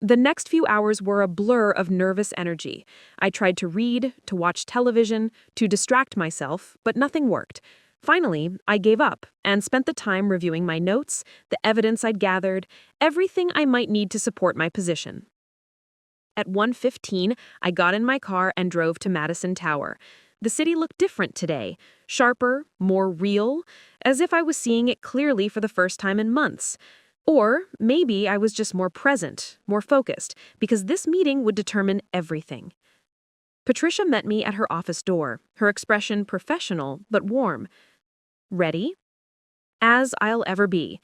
The next few hours were a blur of nervous energy. I tried to read, to watch television, to distract myself, but nothing worked. Finally, I gave up and spent the time reviewing my notes, the evidence I'd gathered, everything I might need to support my position. At 1:15, I got in my car and drove to Madison Tower. The city looked different today, sharper, more real, as if I was seeing it clearly for the first time in months. Or maybe I was just more present, more focused, because this meeting would determine everything. Patricia met me at her office door, her expression professional but warm. "Ready?" "As I'll ever be."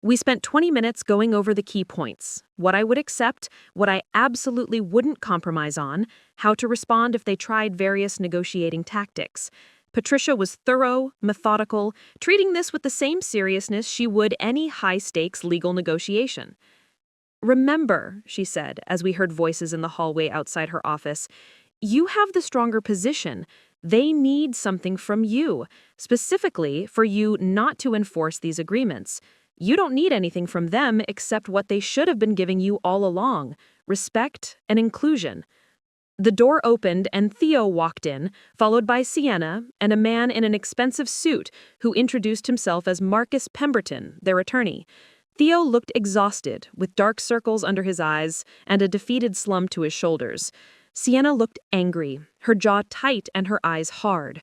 We spent 20 minutes going over the key points, what I would accept, what I absolutely wouldn't compromise on, how to respond if they tried various negotiating tactics. Patricia was thorough, methodical, treating this with the same seriousness she would any high-stakes legal negotiation. "Remember," she said, as we heard voices in the hallway outside her office, "you have the stronger position. They need something from you, specifically for you not to enforce these agreements. You don't need anything from them except what they should have been giving you all along: respect and inclusion. The door opened and Theo walked in, followed by Sienna and a man in an expensive suit who introduced himself as Marcus Pemberton, their attorney. Theo looked exhausted, with dark circles under his eyes and a defeated slump to his shoulders. Sienna looked angry, her jaw tight and her eyes hard.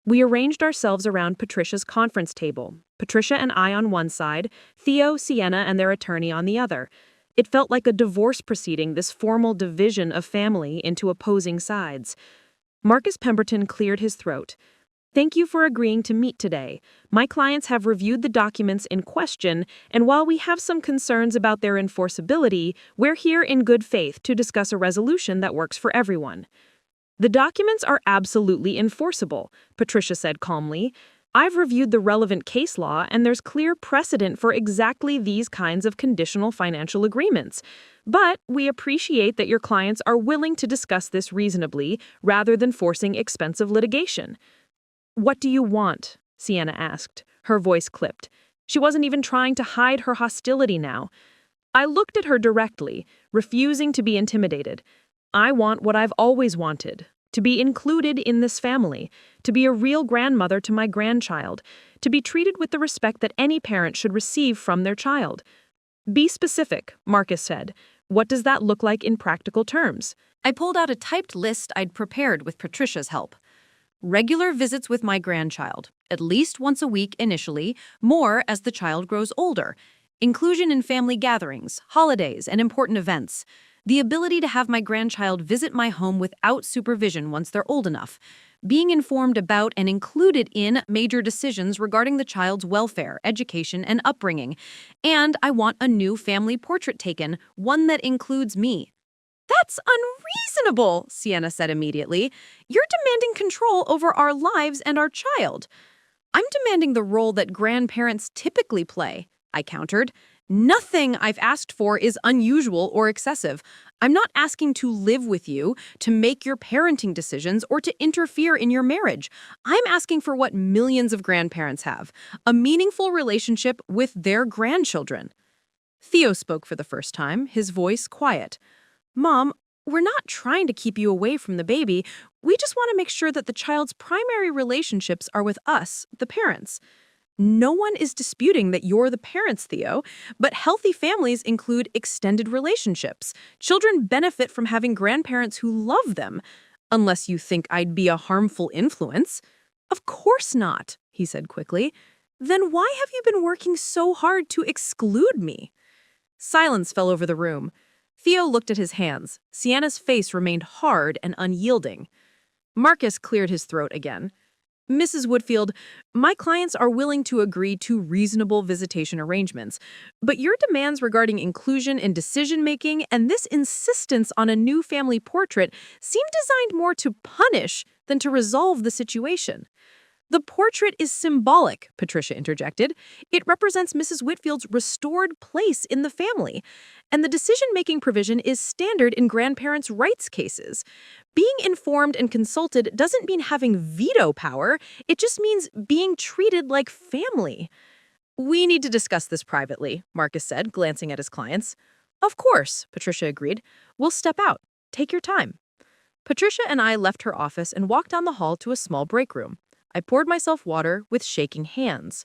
We arranged ourselves around Patricia's conference table, Patricia and I on one side, Theo, Sienna, and their attorney on the other. It felt like a divorce proceeding, this formal division of family into opposing sides. Marcus Pemberton cleared his throat. Thank you for agreeing to meet today. My clients have reviewed the documents in question, and while we have some concerns about their enforceability, we're here in good faith to discuss a resolution that works for everyone. The documents are absolutely enforceable, Patricia said calmly. I've reviewed the relevant case law, and there's clear precedent for exactly these kinds of conditional financial agreements. But we appreciate that your clients are willing to discuss this reasonably, rather than forcing expensive litigation. What do you want? Sienna asked, her voice clipped. She wasn't even trying to hide her hostility now. I looked at her directly, refusing to be intimidated. I want what I've always wanted: to be included in this family, to be a real grandmother to my grandchild, to be treated with the respect that any parent should receive from their child. Be specific, Marcus said. What does that look like in practical terms? I pulled out a typed list I'd prepared with Patricia's help. Regular visits with my grandchild, at least once a week initially, more as the child grows older. Inclusion in family gatherings, holidays, and important events. The ability to have my grandchild visit my home without supervision once they're old enough. Being informed about and included in major decisions regarding the child's welfare, education, and upbringing. And I want a new family portrait taken, one that includes me. That's unreasonable, Sienna said immediately. You're demanding control over our lives and our child. I'm demanding the role that grandparents typically play, I countered. Nothing I've asked for is unusual or excessive. I'm not asking to live with you, to make your parenting decisions, or to interfere in your marriage. I'm asking for what millions of grandparents have: a meaningful relationship with their grandchildren. Theo spoke for the first time, his voice quiet. Mom, we're not trying to keep you away from the baby. We just want to make sure that the child's primary relationships are with us, the parents. No one is disputing that you're the parents, Theo, but healthy families include extended relationships. Children benefit from having grandparents who love them, unless you think I'd be a harmful influence. Of course not, he said quickly. Then why have you been working so hard to exclude me? Silence fell over the room. Theo looked at his hands. Sienna's face remained hard and unyielding. Marcus cleared his throat again. Mrs. Whitfield, my clients are willing to agree to reasonable visitation arrangements, but your demands regarding inclusion in decision-making and this insistence on a new family portrait seem designed more to punish than to resolve the situation. The portrait is symbolic, Patricia interjected. It represents Mrs. Whitfield's restored place in the family, and the decision-making provision is standard in grandparents' rights cases. Being informed and consulted doesn't mean having veto power. It just means being treated like family. We need to discuss this privately, Marcus said, glancing at his clients. Of course, Patricia agreed. We'll step out. Take your time. Patricia and I left her office and walked down the hall to a small break room. I poured myself water with shaking hands.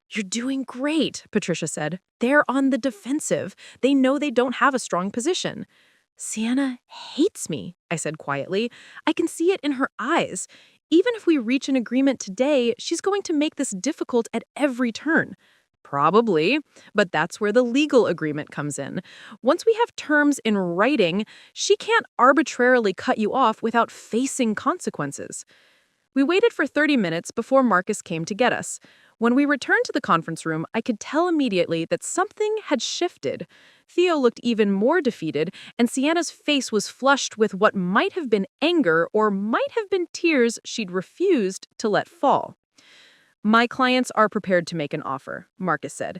You're doing great, Patricia said. They're on the defensive. They know they don't have a strong position. Sienna hates me, I said quietly. I can see it in her eyes. Even if we reach an agreement today, she's going to make this difficult at every turn. Probably, but that's where the legal agreement comes in. Once we have terms in writing, she can't arbitrarily cut you off without facing consequences. We waited for 30 minutes before Marcus came to get us. When we returned to the conference room, I could tell immediately that something had shifted. Theo looked even more defeated, and Sienna's face was flushed with what might have been anger or might have been tears she'd refused to let fall. My clients are prepared to make an offer, Marcus said.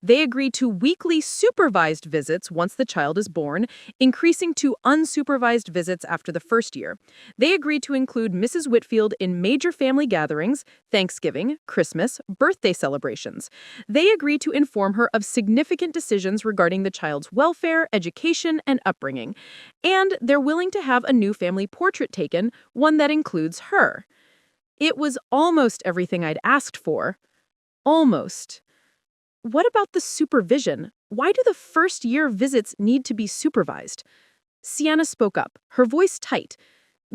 They agree to weekly supervised visits once the child is born, increasing to unsupervised visits after the first year. They agree to include Mrs. Whitfield in major family gatherings, Thanksgiving, Christmas, birthday celebrations. They agree to inform her of significant decisions regarding the child's welfare, education, and upbringing. And they're willing to have a new family portrait taken, one that includes her. It was almost everything I'd asked for. Almost. What about the supervision? Why do the first-year visits need to be supervised? Sienna spoke up, her voice tight.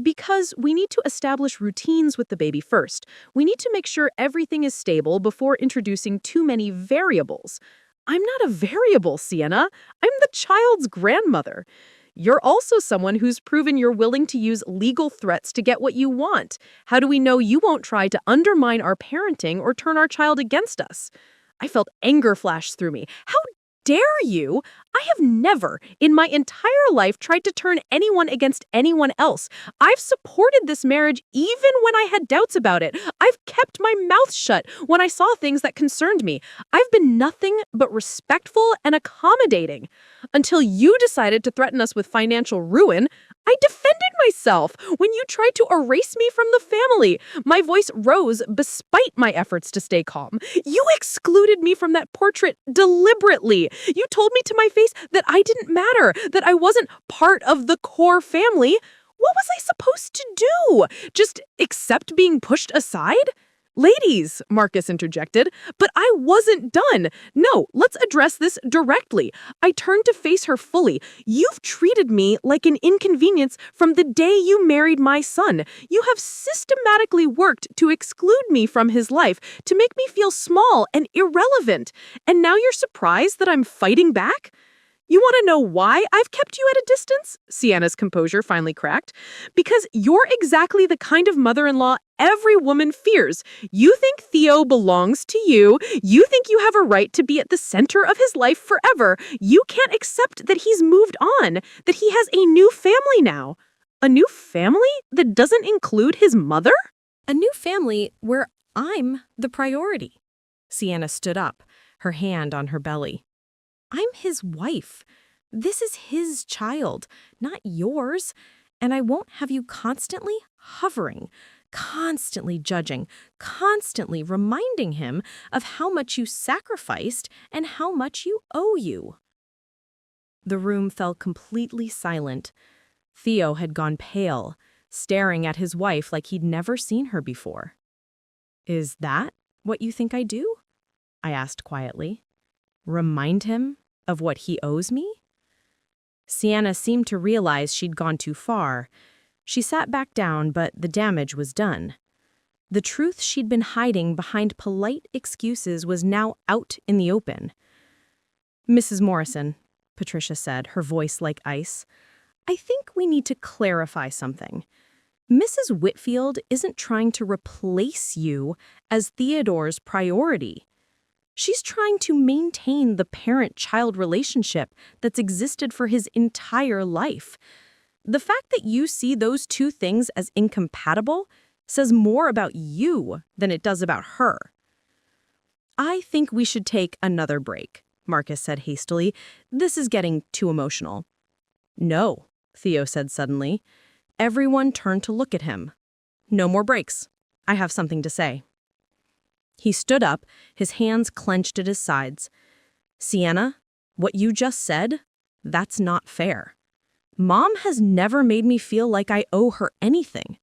Because we need to establish routines with the baby first. We need to make sure everything is stable before introducing too many variables. I'm not a variable, Sienna. I'm the child's grandmother. You're also someone who's proven you're willing to use legal threats to get what you want. How do we know you won't try to undermine our parenting or turn our child against us? I felt anger flash through me. How dare you? I have never, in my entire life, tried to turn anyone against anyone else. I've supported this marriage even when I had doubts about it. I've kept my mouth shut when I saw things that concerned me. I've been nothing but respectful and accommodating. Until you decided to threaten us with financial ruin, I defended myself when you tried to erase me from the family. My voice rose despite my efforts to stay calm. You excluded me from that portrait deliberately. You told me to my face that I didn't matter, that I wasn't part of the core family. What was I supposed to do? Just accept being pushed aside? Ladies, Marcus interjected, but I wasn't done. No, let's address this directly. I turned to face her fully. You've treated me like an inconvenience from the day you married my son. You have systematically worked to exclude me from his life, to make me feel small and irrelevant. And now you're surprised that I'm fighting back? You want to know why I've kept you at a distance? Sienna's composure finally cracked. Because you're exactly the kind of mother-in-law every woman fears. You think Theo belongs to you. You think you have a right to be at the center of his life forever. You can't accept that he's moved on, that he has a new family now. A new family that doesn't include his mother? A new family where I'm the priority. Sienna stood up, her hand on her belly. I'm his wife. This is his child, not yours. And I won't have you constantly hovering, constantly judging, constantly reminding him of how much you sacrificed and how much you owe you. The room fell completely silent. Theo had gone pale, staring at his wife like he'd never seen her before. Is that what you think I do? I asked quietly. Remind him of what he owes me? Sienna seemed to realize she'd gone too far. She sat back down, but the damage was done. The truth she'd been hiding behind polite excuses was now out in the open. Mrs. Morrison, Patricia said, her voice like ice, I think we need to clarify something. Mrs. Whitfield isn't trying to replace you as Theodore's priority. She's trying to maintain the parent-child relationship that's existed for his entire life. The fact that you see those two things as incompatible says more about you than it does about her. I think we should take another break, Marcus said hastily. This is getting too emotional. No, Theo said suddenly. Everyone turned to look at him. No more breaks. I have something to say. He stood up, his hands clenched at his sides. Sienna, what you just said, that's not fair. Mom has never made me feel like I owe her anything.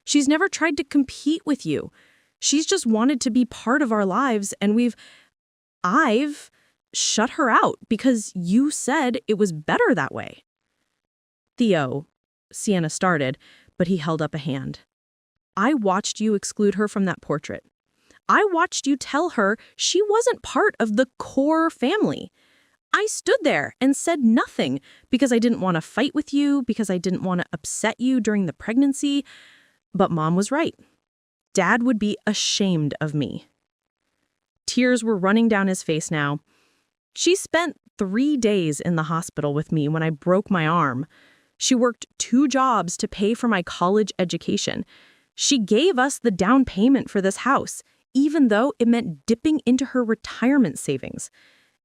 She's never tried to compete with you. She's just wanted to be part of our lives, and I've shut her out because you said it was better that way. Theo, Sienna started, but he held up a hand. I watched you exclude her from that portrait. I watched you tell her she wasn't part of the core family. I stood there and said nothing because I didn't want to fight with you, because I didn't want to upset you during the pregnancy. But Mom was right. Dad would be ashamed of me. Tears were running down his face now. She spent 3 days in the hospital with me when I broke my arm. She worked 2 jobs to pay for my college education. She gave us the down payment for this house, even though it meant dipping into her retirement savings.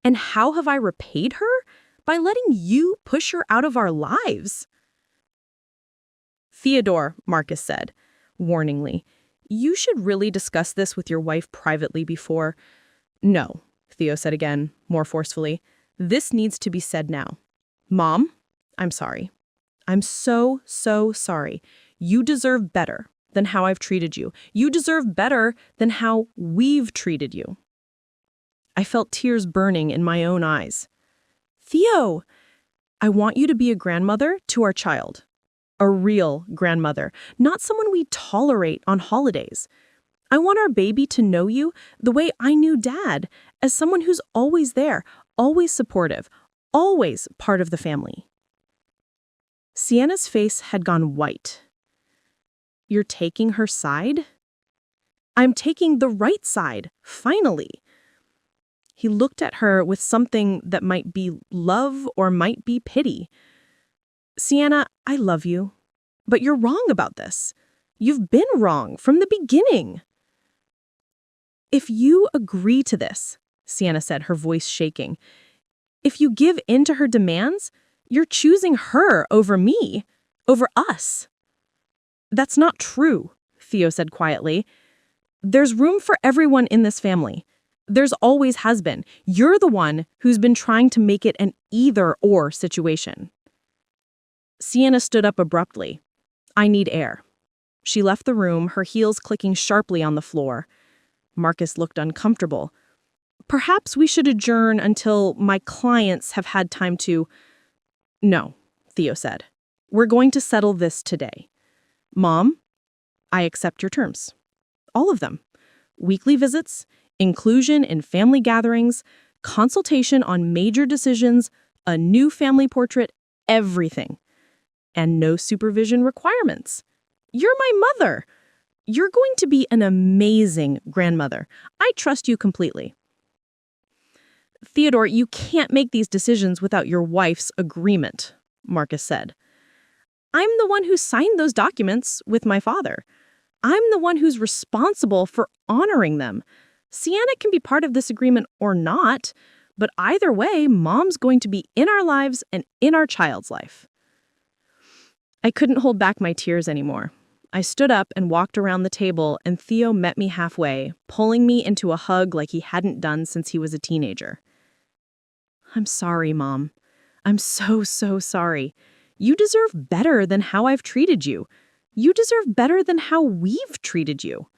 And how have I repaid her? By letting you push her out of our lives. Theodore, Marcus said, warningly, you should really discuss this with your wife privately before. No, Theo said again, more forcefully. This needs to be said now. Mom, I'm sorry. I'm so sorry. You deserve better than how I've treated you. You deserve better than how we've treated you. I felt tears burning in my own eyes. Theo, I want you to be a grandmother to our child. A real grandmother, not someone we tolerate on holidays. I want our baby to know you the way I knew Dad, as someone who's always there, always supportive, always part of the family. Sienna's face had gone white. You're taking her side? I'm taking the right side, finally. He looked at her with something that might be love or might be pity. Sienna, I love you, but you're wrong about this. You've been wrong from the beginning. If you agree to this, Sienna said, her voice shaking, if you give in to her demands, you're choosing her over me, over us. That's not true, Theo said quietly. There's room for everyone in this family. There's always has been. You're the one who's been trying to make it an either-or situation. Sienna stood up abruptly. I need air. She left the room, her heels clicking sharply on the floor. Marcus looked uncomfortable. Perhaps we should adjourn until my clients have had time to... No, Theo said. We're going to settle this today. Mom, I accept your terms. All of them. Weekly visits, inclusion in family gatherings, consultation on major decisions, a new family portrait, everything. And no supervision requirements. You're my mother. You're going to be an amazing grandmother. I trust you completely. Theodore, you can't make these decisions without your wife's agreement, Marcus said. I'm the one who signed those documents with my father. I'm the one who's responsible for honoring them. Sienna can be part of this agreement or not, but either way, Mom's going to be in our lives and in our child's life. I couldn't hold back my tears anymore. I stood up and walked around the table, and Theo met me halfway, pulling me into a hug like he hadn't done since he was a teenager. I'm sorry, Mom. I'm so sorry. You deserve better than how I've treated you. You deserve better than how we've treated you.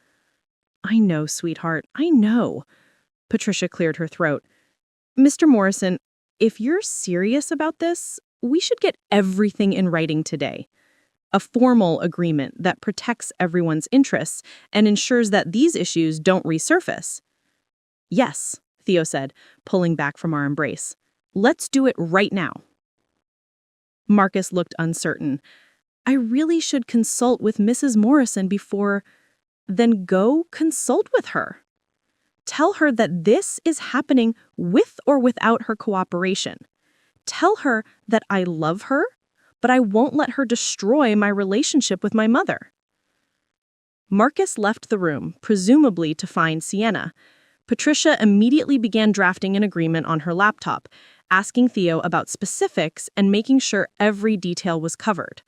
I know, sweetheart, I know. Patricia cleared her throat. Mr. Morrison, if you're serious about this, we should get everything in writing today. A formal agreement that protects everyone's interests and ensures that these issues don't resurface. Yes, Theo said, pulling back from our embrace. Let's do it right now. Marcus looked uncertain. I really should consult with Mrs. Morrison before... Then go consult with her. Tell her that this is happening with or without her cooperation. Tell her that I love her, but I won't let her destroy my relationship with my mother. Marcus left the room, presumably to find Sienna. Patricia immediately began drafting an agreement on her laptop, asking Theo about specifics and making sure every detail was covered.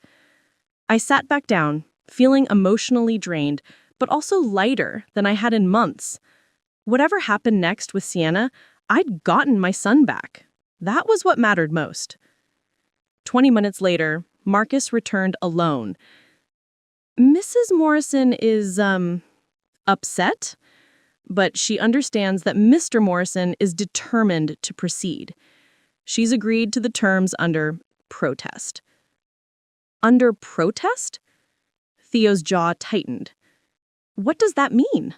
I sat back down, feeling emotionally drained, but also lighter than I had in months. Whatever happened next with Sienna, I'd gotten my son back. That was what mattered most. 20 minutes later, Marcus returned alone. Mrs. Morrison is, upset, but she understands that Mr. Morrison is determined to proceed. She's agreed to the terms under protest. Under protest? Theo's jaw tightened. What does that mean?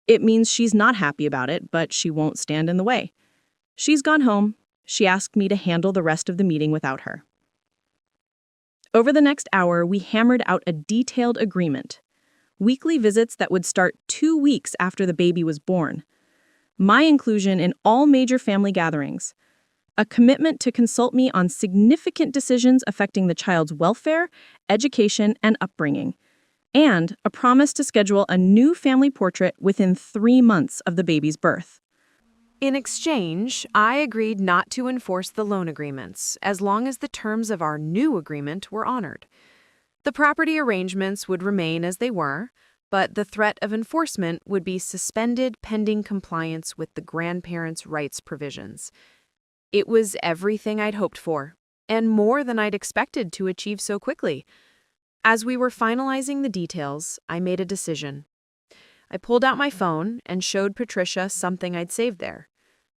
It means she's not happy about it, but she won't stand in the way. She's gone home. She asked me to handle the rest of the meeting without her. Over the next hour, we hammered out a detailed agreement. Weekly visits that would start 2 weeks after the baby was born. My inclusion in all major family gatherings. A commitment to consult me on significant decisions affecting the child's welfare, education, and upbringing. And a promise to schedule a new family portrait within 3 months of the baby's birth. In exchange, I agreed not to enforce the loan agreements as long as the terms of our new agreement were honored. The property arrangements would remain as they were, but the threat of enforcement would be suspended pending compliance with the grandparents' rights provisions. It was everything I'd hoped for, and more than I'd expected to achieve so quickly. As we were finalizing the details, I made a decision. I pulled out my phone and showed Patricia something I'd saved there.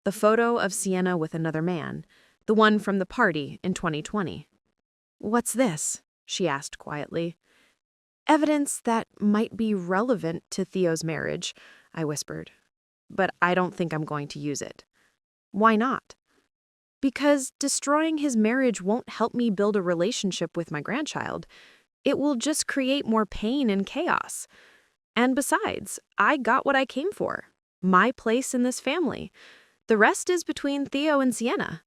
The photo of Sienna with another man, the one from the party in 2020. "What's this?" she asked quietly. "Evidence that might be relevant to Theo's marriage," I whispered. "But I don't think I'm going to use it." "Why not?" "Because destroying his marriage won't help me build a relationship with my grandchild. It will just create more pain and chaos. And besides, I got what I came for. My place in this family. The rest is between Theo and Sienna."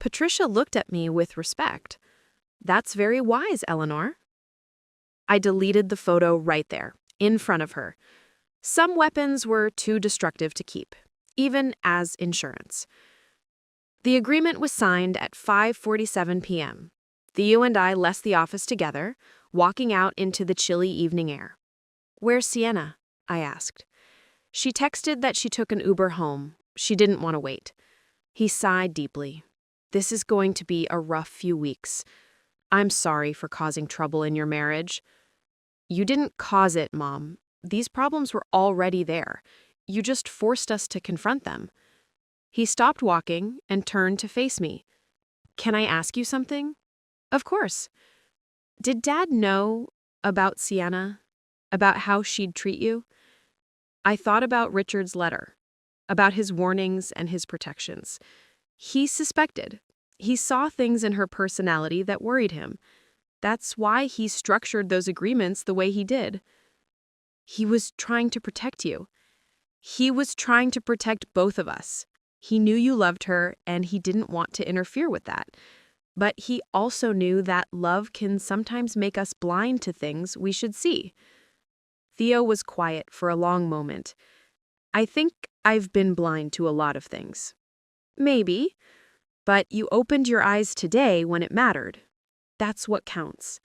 Patricia looked at me with respect. "That's very wise, Eleanor." I deleted the photo right there, in front of her. Some weapons were too destructive to keep, even as insurance. The agreement was signed at 5:47 p.m. Theo and I left the office together, walking out into the chilly evening air. "Where's Sienna?" I asked. She texted that she took an Uber home. She didn't want to wait. He sighed deeply. "This is going to be a rough few weeks. I'm sorry for causing trouble in your marriage." "You didn't cause it, Mom. These problems were already there. You just forced us to confront them." He stopped walking and turned to face me. "Can I ask you something?" "Of course." "Did Dad know about Sienna? About how she'd treat you?" I thought about Richard's letter, about his warnings and his protections. He suspected. He saw things in her personality that worried him. That's why he structured those agreements the way he did. "He was trying to protect you." "He was trying to protect both of us. He knew you loved her, and he didn't want to interfere with that. But he also knew that love can sometimes make us blind to things we should see." Theo was quiet for a long moment. "I think I've been blind to a lot of things." "Maybe. But you opened your eyes today when it mattered. That's what counts."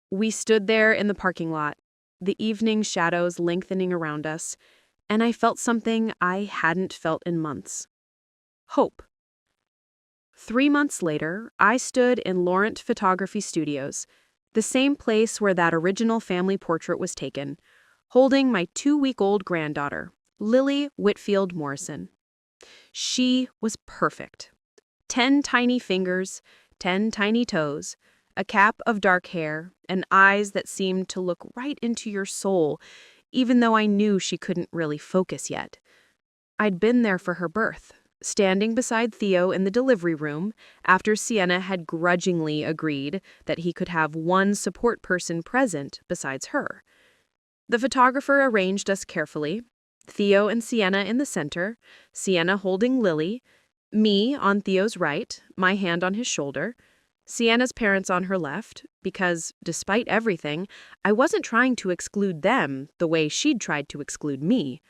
We stood there in the parking lot, the evening shadows lengthening around us, and I felt something I hadn't felt in months. Hope. 3 months later, I stood in Laurent Photography Studios, the same place where that original family portrait was taken, holding my 2-week-old granddaughter, Lily Whitfield Morrison. She was perfect. 10 tiny fingers, 10 tiny toes, a cap of dark hair, and eyes that seemed to look right into your soul, even though I knew she couldn't really focus yet. I'd been there for her birth, standing beside Theo in the delivery room after Sienna had grudgingly agreed that he could have one support person present besides her. The photographer arranged us carefully, Theo and Sienna in the center, Sienna holding Lily, me on Theo's right, my hand on his shoulder, Sienna's parents on her left, because, despite everything, I wasn't trying to exclude them the way she'd tried to exclude me.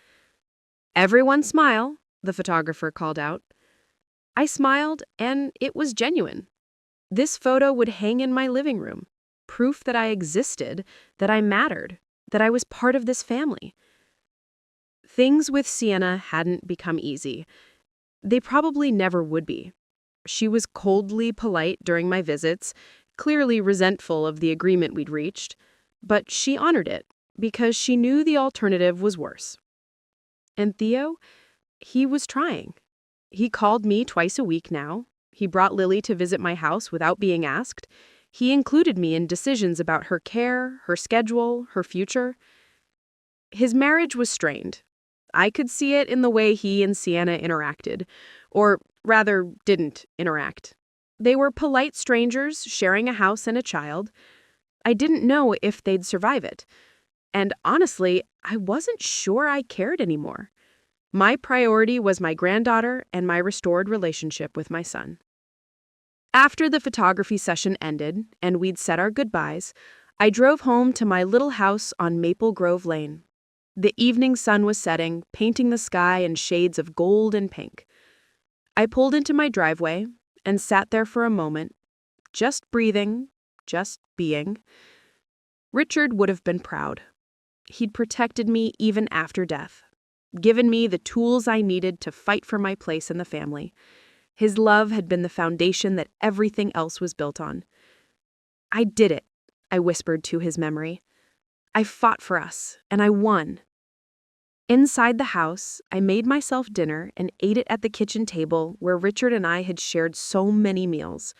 "Everyone smile," the photographer called out. I smiled, and it was genuine. This photo would hang in my living room, proof that I existed, that I mattered, that I was part of this family. Things with Sienna hadn't become easy. They probably never would be. She was coldly polite during my visits, clearly resentful of the agreement we'd reached, but she honored it because she knew the alternative was worse. And Theo, he was trying. He called me twice a week now. He brought Lily to visit my house without being asked. He included me in decisions about her care, her schedule, her future. His marriage was strained. I could see it in the way he and Sienna interacted, or rather didn't interact. They were polite strangers sharing a house and a child. I didn't know if they'd survive it. And honestly, I wasn't sure I cared anymore. My priority was my granddaughter and my restored relationship with my son. After the photography session ended and we'd said our goodbyes, I drove home to my little house on Maple Grove Lane. The evening sun was setting, painting the sky in shades of gold and pink. I pulled into my driveway and sat there for a moment, just breathing, just being. Richard would have been proud. He'd protected me even after death, given me the tools I needed to fight for my place in the family. His love had been the foundation that everything else was built on. I did it, I whispered to his memory. I fought for us, and I won. Inside the house, I made myself dinner and ate it at the kitchen table where Richard and I had shared so many meals,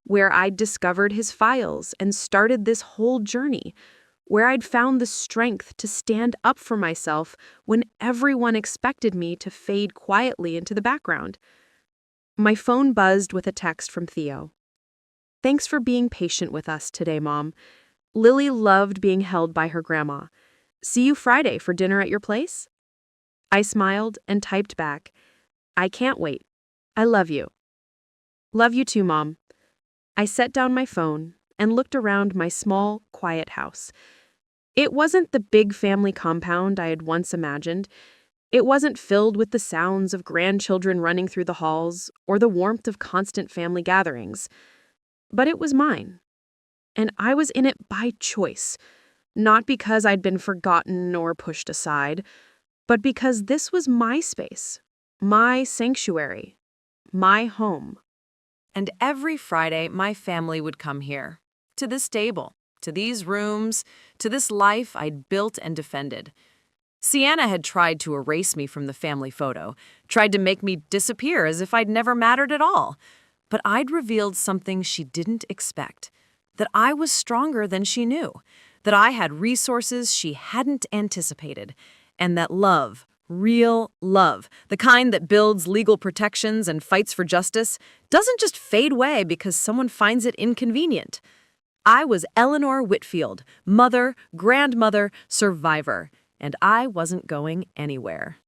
where I'd discovered his files and started this whole journey, where I'd found the strength to stand up for myself when everyone expected me to fade quietly into the background. My phone buzzed with a text from Theo. "Thanks for being patient with us today, Mom. Lily loved being held by her grandma. See you Friday for dinner at your place?" I smiled and typed back, "I can't wait. I love you." "Love you too, Mom." I set down my phone and looked around my small, quiet house. It wasn't the big family compound I had once imagined. It wasn't filled with the sounds of grandchildren running through the halls or the warmth of constant family gatherings. But it was mine. And I was in it by choice, not because I'd been forgotten or pushed aside, but because this was my space, my sanctuary, my home. And every Friday, my family would come here, to this table, to these rooms, to this life I'd built and defended. Sienna had tried to erase me from the family photo, tried to make me disappear as if I'd never mattered at all. But I'd revealed something she didn't expect, that I was stronger than she knew, that I had resources she hadn't anticipated, and that love, real love, the kind that builds legal protections and fights for justice, doesn't just fade away because someone finds it inconvenient. I was Eleanor Whitfield, mother, grandmother, survivor, and I wasn't going anywhere.